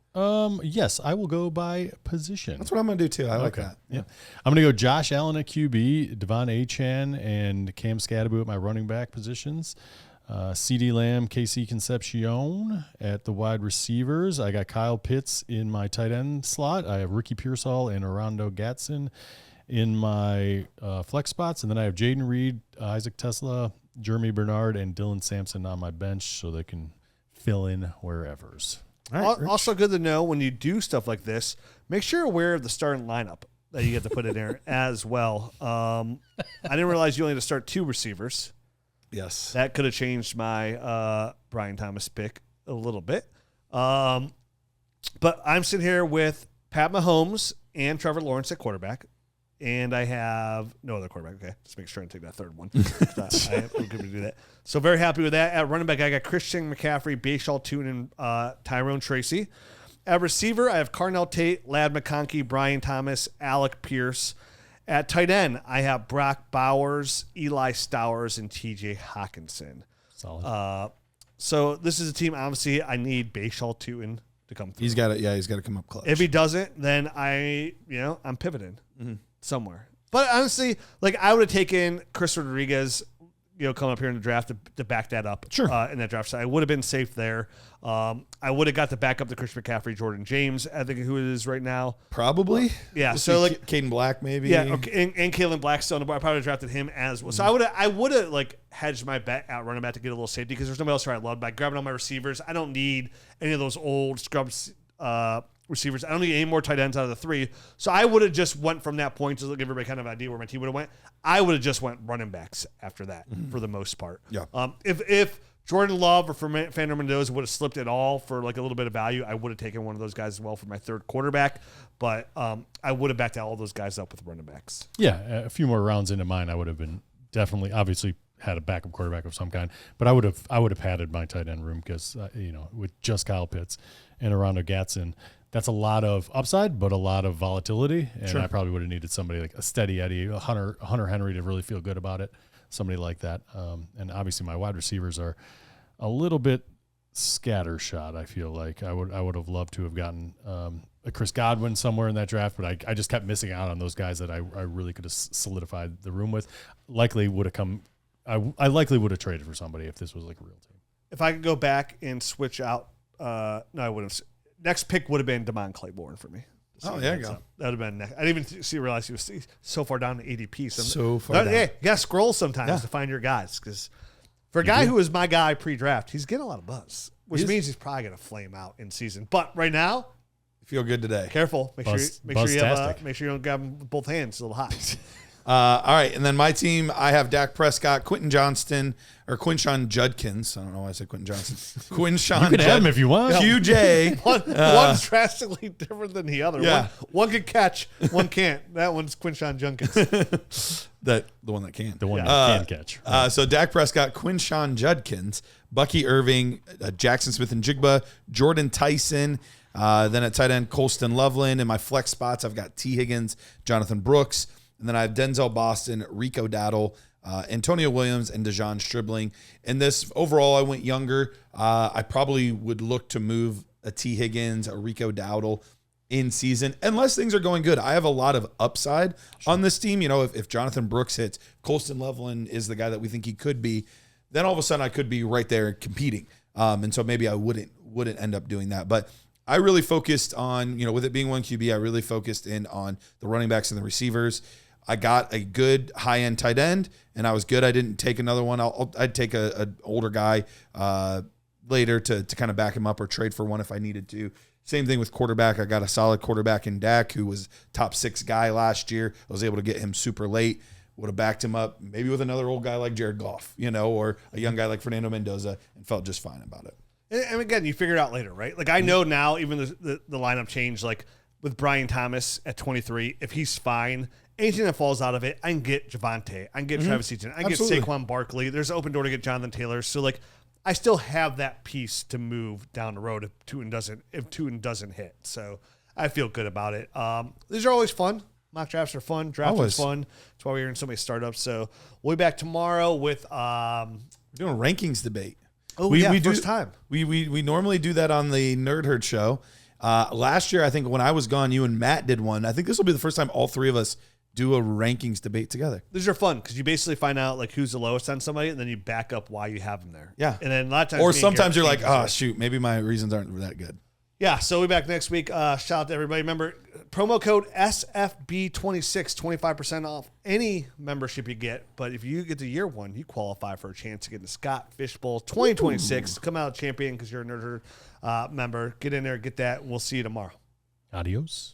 Speaker 4: Yes, I will go by position.
Speaker 5: That's what I'm going to do too. I like that.
Speaker 4: Yeah. I'm going to go Josh Allen at QB, Devon Achane, and Cam Skattebo at my running back positions. CeeDee Lamb, KC Concepcion at the wide receivers. I got Kyle Pitts in my tight end slot. I have Ricky Pearsall and Orlando Gatson in my flex spots. And then I have Jaden Reed, Isaac Tesla, Jeremy Bernard, and Dylan Sampson on my bench so they can fill in wherever's.
Speaker 5: Right,
Speaker 3: also good to know when you do stuff like this, make sure you're aware of the starting lineup that you get to put in there as well. I didn't realize you only had to start 2 receivers.
Speaker 5: Yes.
Speaker 3: That could have changed my Brian Thomas pick a little bit. But I'm sitting here with Pat Mahomes and Trevor Lawrence at quarterback. And I have no other quarterback. Okay, just make sure I take that third one. I'm going to do that. So very happy with that. At running back, I got Christian McCaffrey, Bijan Robinson, and Tyrone Tracy. At receiver, I have Carnell Tate, Ladd McConkey, Brian Thomas, Alec Pierce. At tight end, I have Brock Bowers, Eli Stowers, and TJ Hawkinson.
Speaker 4: Solid.
Speaker 3: So this is a team, obviously, I need Bijan Robinson to come through.
Speaker 5: He's got it. Yeah, he's got to come up clutch.
Speaker 3: If he doesn't, then I'm pivoting somewhere. But honestly, like I would have taken Chris Rodriguez, coming up here in the draft to back that up.
Speaker 4: Sure.
Speaker 3: In that draft. So I would have been safe there. I would have got to back up the Christian McCaffrey, Jordan James, I think who it is right now.
Speaker 5: Probably.
Speaker 3: Yeah. So like
Speaker 5: Caden Black maybe.
Speaker 3: Yeah. Okay. And Kalen Black still on the board. I probably drafted him as well. So I would have like hedged my bet at running back to get a little safety because there's nobody else who I love. By grabbing all my receivers, I don't need any of those old scrubs receivers. I don't need any more tight ends out of the 3. So I would have just went from that point to give everybody kind of an idea where my team would have went. I would have just went running backs after that for the most part.
Speaker 5: Yeah.
Speaker 3: If Jordan Love or Fernando Mendoza would have slipped at all for like a little bit of value, I would have taken one of those guys as well for my 3rd quarterback. But I would have backed all those guys up with running backs.
Speaker 4: Yeah, a few more rounds into mine, I would have been definitely, obviously, had a backup quarterback of some kind. But I would have padded my tight end room because with just Kyle Pitts and Orlando Gatson, that's a lot of upside, but a lot of volatility. And
Speaker 5: Sure.
Speaker 4: I probably would have needed somebody like a steady Eddie, a Hunter Henry to really feel good about it. Somebody like that. And obviously my wide receivers are a little bit scattershot. I feel like I would have loved to have gotten a Chris Godwin somewhere in that draft, but I just kept missing out on those guys that I really could have solidified the room with. Likely would have come. I likely would have traded for somebody if this was like a real team.
Speaker 3: If I could go back and switch out, no, I wouldn't have. Next pick would have been Damon Claiborne for me.
Speaker 5: Oh, there you go.
Speaker 3: That would have been next. I didn't even realize he was so far down to ADP.
Speaker 5: So far down.
Speaker 3: Yeah, you got to scroll sometimes to find your guys because for a guy who was my guy pre-draft, he's getting a lot of buzz, which means he's probably going to flame out in season. But right now,
Speaker 5: feel good today.
Speaker 3: Careful. Make sure you don't grab him with both hands. It's a little hot.
Speaker 5: All right, and then my team, I have Dak Prescott, Quinshon Judkins. I don't know why I said Quentin Johnson. Quinshon.
Speaker 4: You can have him if you want.
Speaker 5: QJ.
Speaker 3: One's drastically different than the other.
Speaker 5: Yeah.
Speaker 3: One can catch, one can't. That one's Quinshon Judkins.
Speaker 5: The one that can.
Speaker 4: The one that can catch.
Speaker 5: So Dak Prescott, Quinshon Judkins, Bucky Irving, Jaxon Smith-Njigba, Jordan Tyson, Then at tight end, Colston Loveland. In my flex spots, I've got T. Higgins, Jonathan Brooks. And then I have Denzel Boston, Rico Dowdle, Antonio Williams, and Dejon Stribling. In this, overall, I went younger. I probably would look to move a T. Higgins, a Rico Dowdle in season, unless things are going good. I have a lot of upside on this team. You know, if Jonathan Brooks hits, Colston Loveland is the guy that we think he could be, then all of a sudden I could be right there competing. And so maybe I wouldn't end up doing that. But I really focused on, you know, with it being 1QB, I really focused in on the running backs and the receivers. I got a good high-end tight end, and I was good. I didn't take another one. I'd take an older guy later to kind of back him up or trade for one if I needed to. Same thing with quarterback. I got a solid quarterback in Dak, who was top 6 guy last year. I was able to get him super late. Would have backed him up maybe with another old guy like Jared Goff, you know, or a young guy like Fernando Mendoza, and felt just fine about it.
Speaker 3: And again, you figure it out later, right? Like I know now, even the lineup change, like with Brian Thomas at 23, if he's fine, anything that falls out of it, I can get Javonte, I can get Travis Etienne, I can get Saquon Barkley. There's an open door to get Jonathan Taylor. So like, I still have that piece to move down the road if Tootin doesn't hit. So I feel good about it. These are always fun. Mock drafts are fun. Drafting's fun. That's why we're in so many startups. So we'll be back tomorrow with
Speaker 5: we're doing a rankings debate.
Speaker 3: Oh, first time.
Speaker 5: We normally do that on the Nerd Herd show. Last year, I think when I was gone, you and Matt did one. I think this will be the first time all three of us do a rankings debate together.
Speaker 3: These are fun because you basically find out like who's the lowest on somebody, and then you back up why you have them there.
Speaker 5: Yeah.
Speaker 3: And then a lot of times,
Speaker 5: or sometimes you're like, oh shoot, maybe my reasons aren't that good.
Speaker 3: Yeah. So we'll be back next week. Shout out to everybody. Remember, promo code SFB26, 25% off any membership you get. But if you get to year one, you qualify for a chance to get the Scott Fish Bowl 2026. Come out champion because you're a Nerd Herd member. Get in there, get that. And we'll see you tomorrow.
Speaker 4: Adios.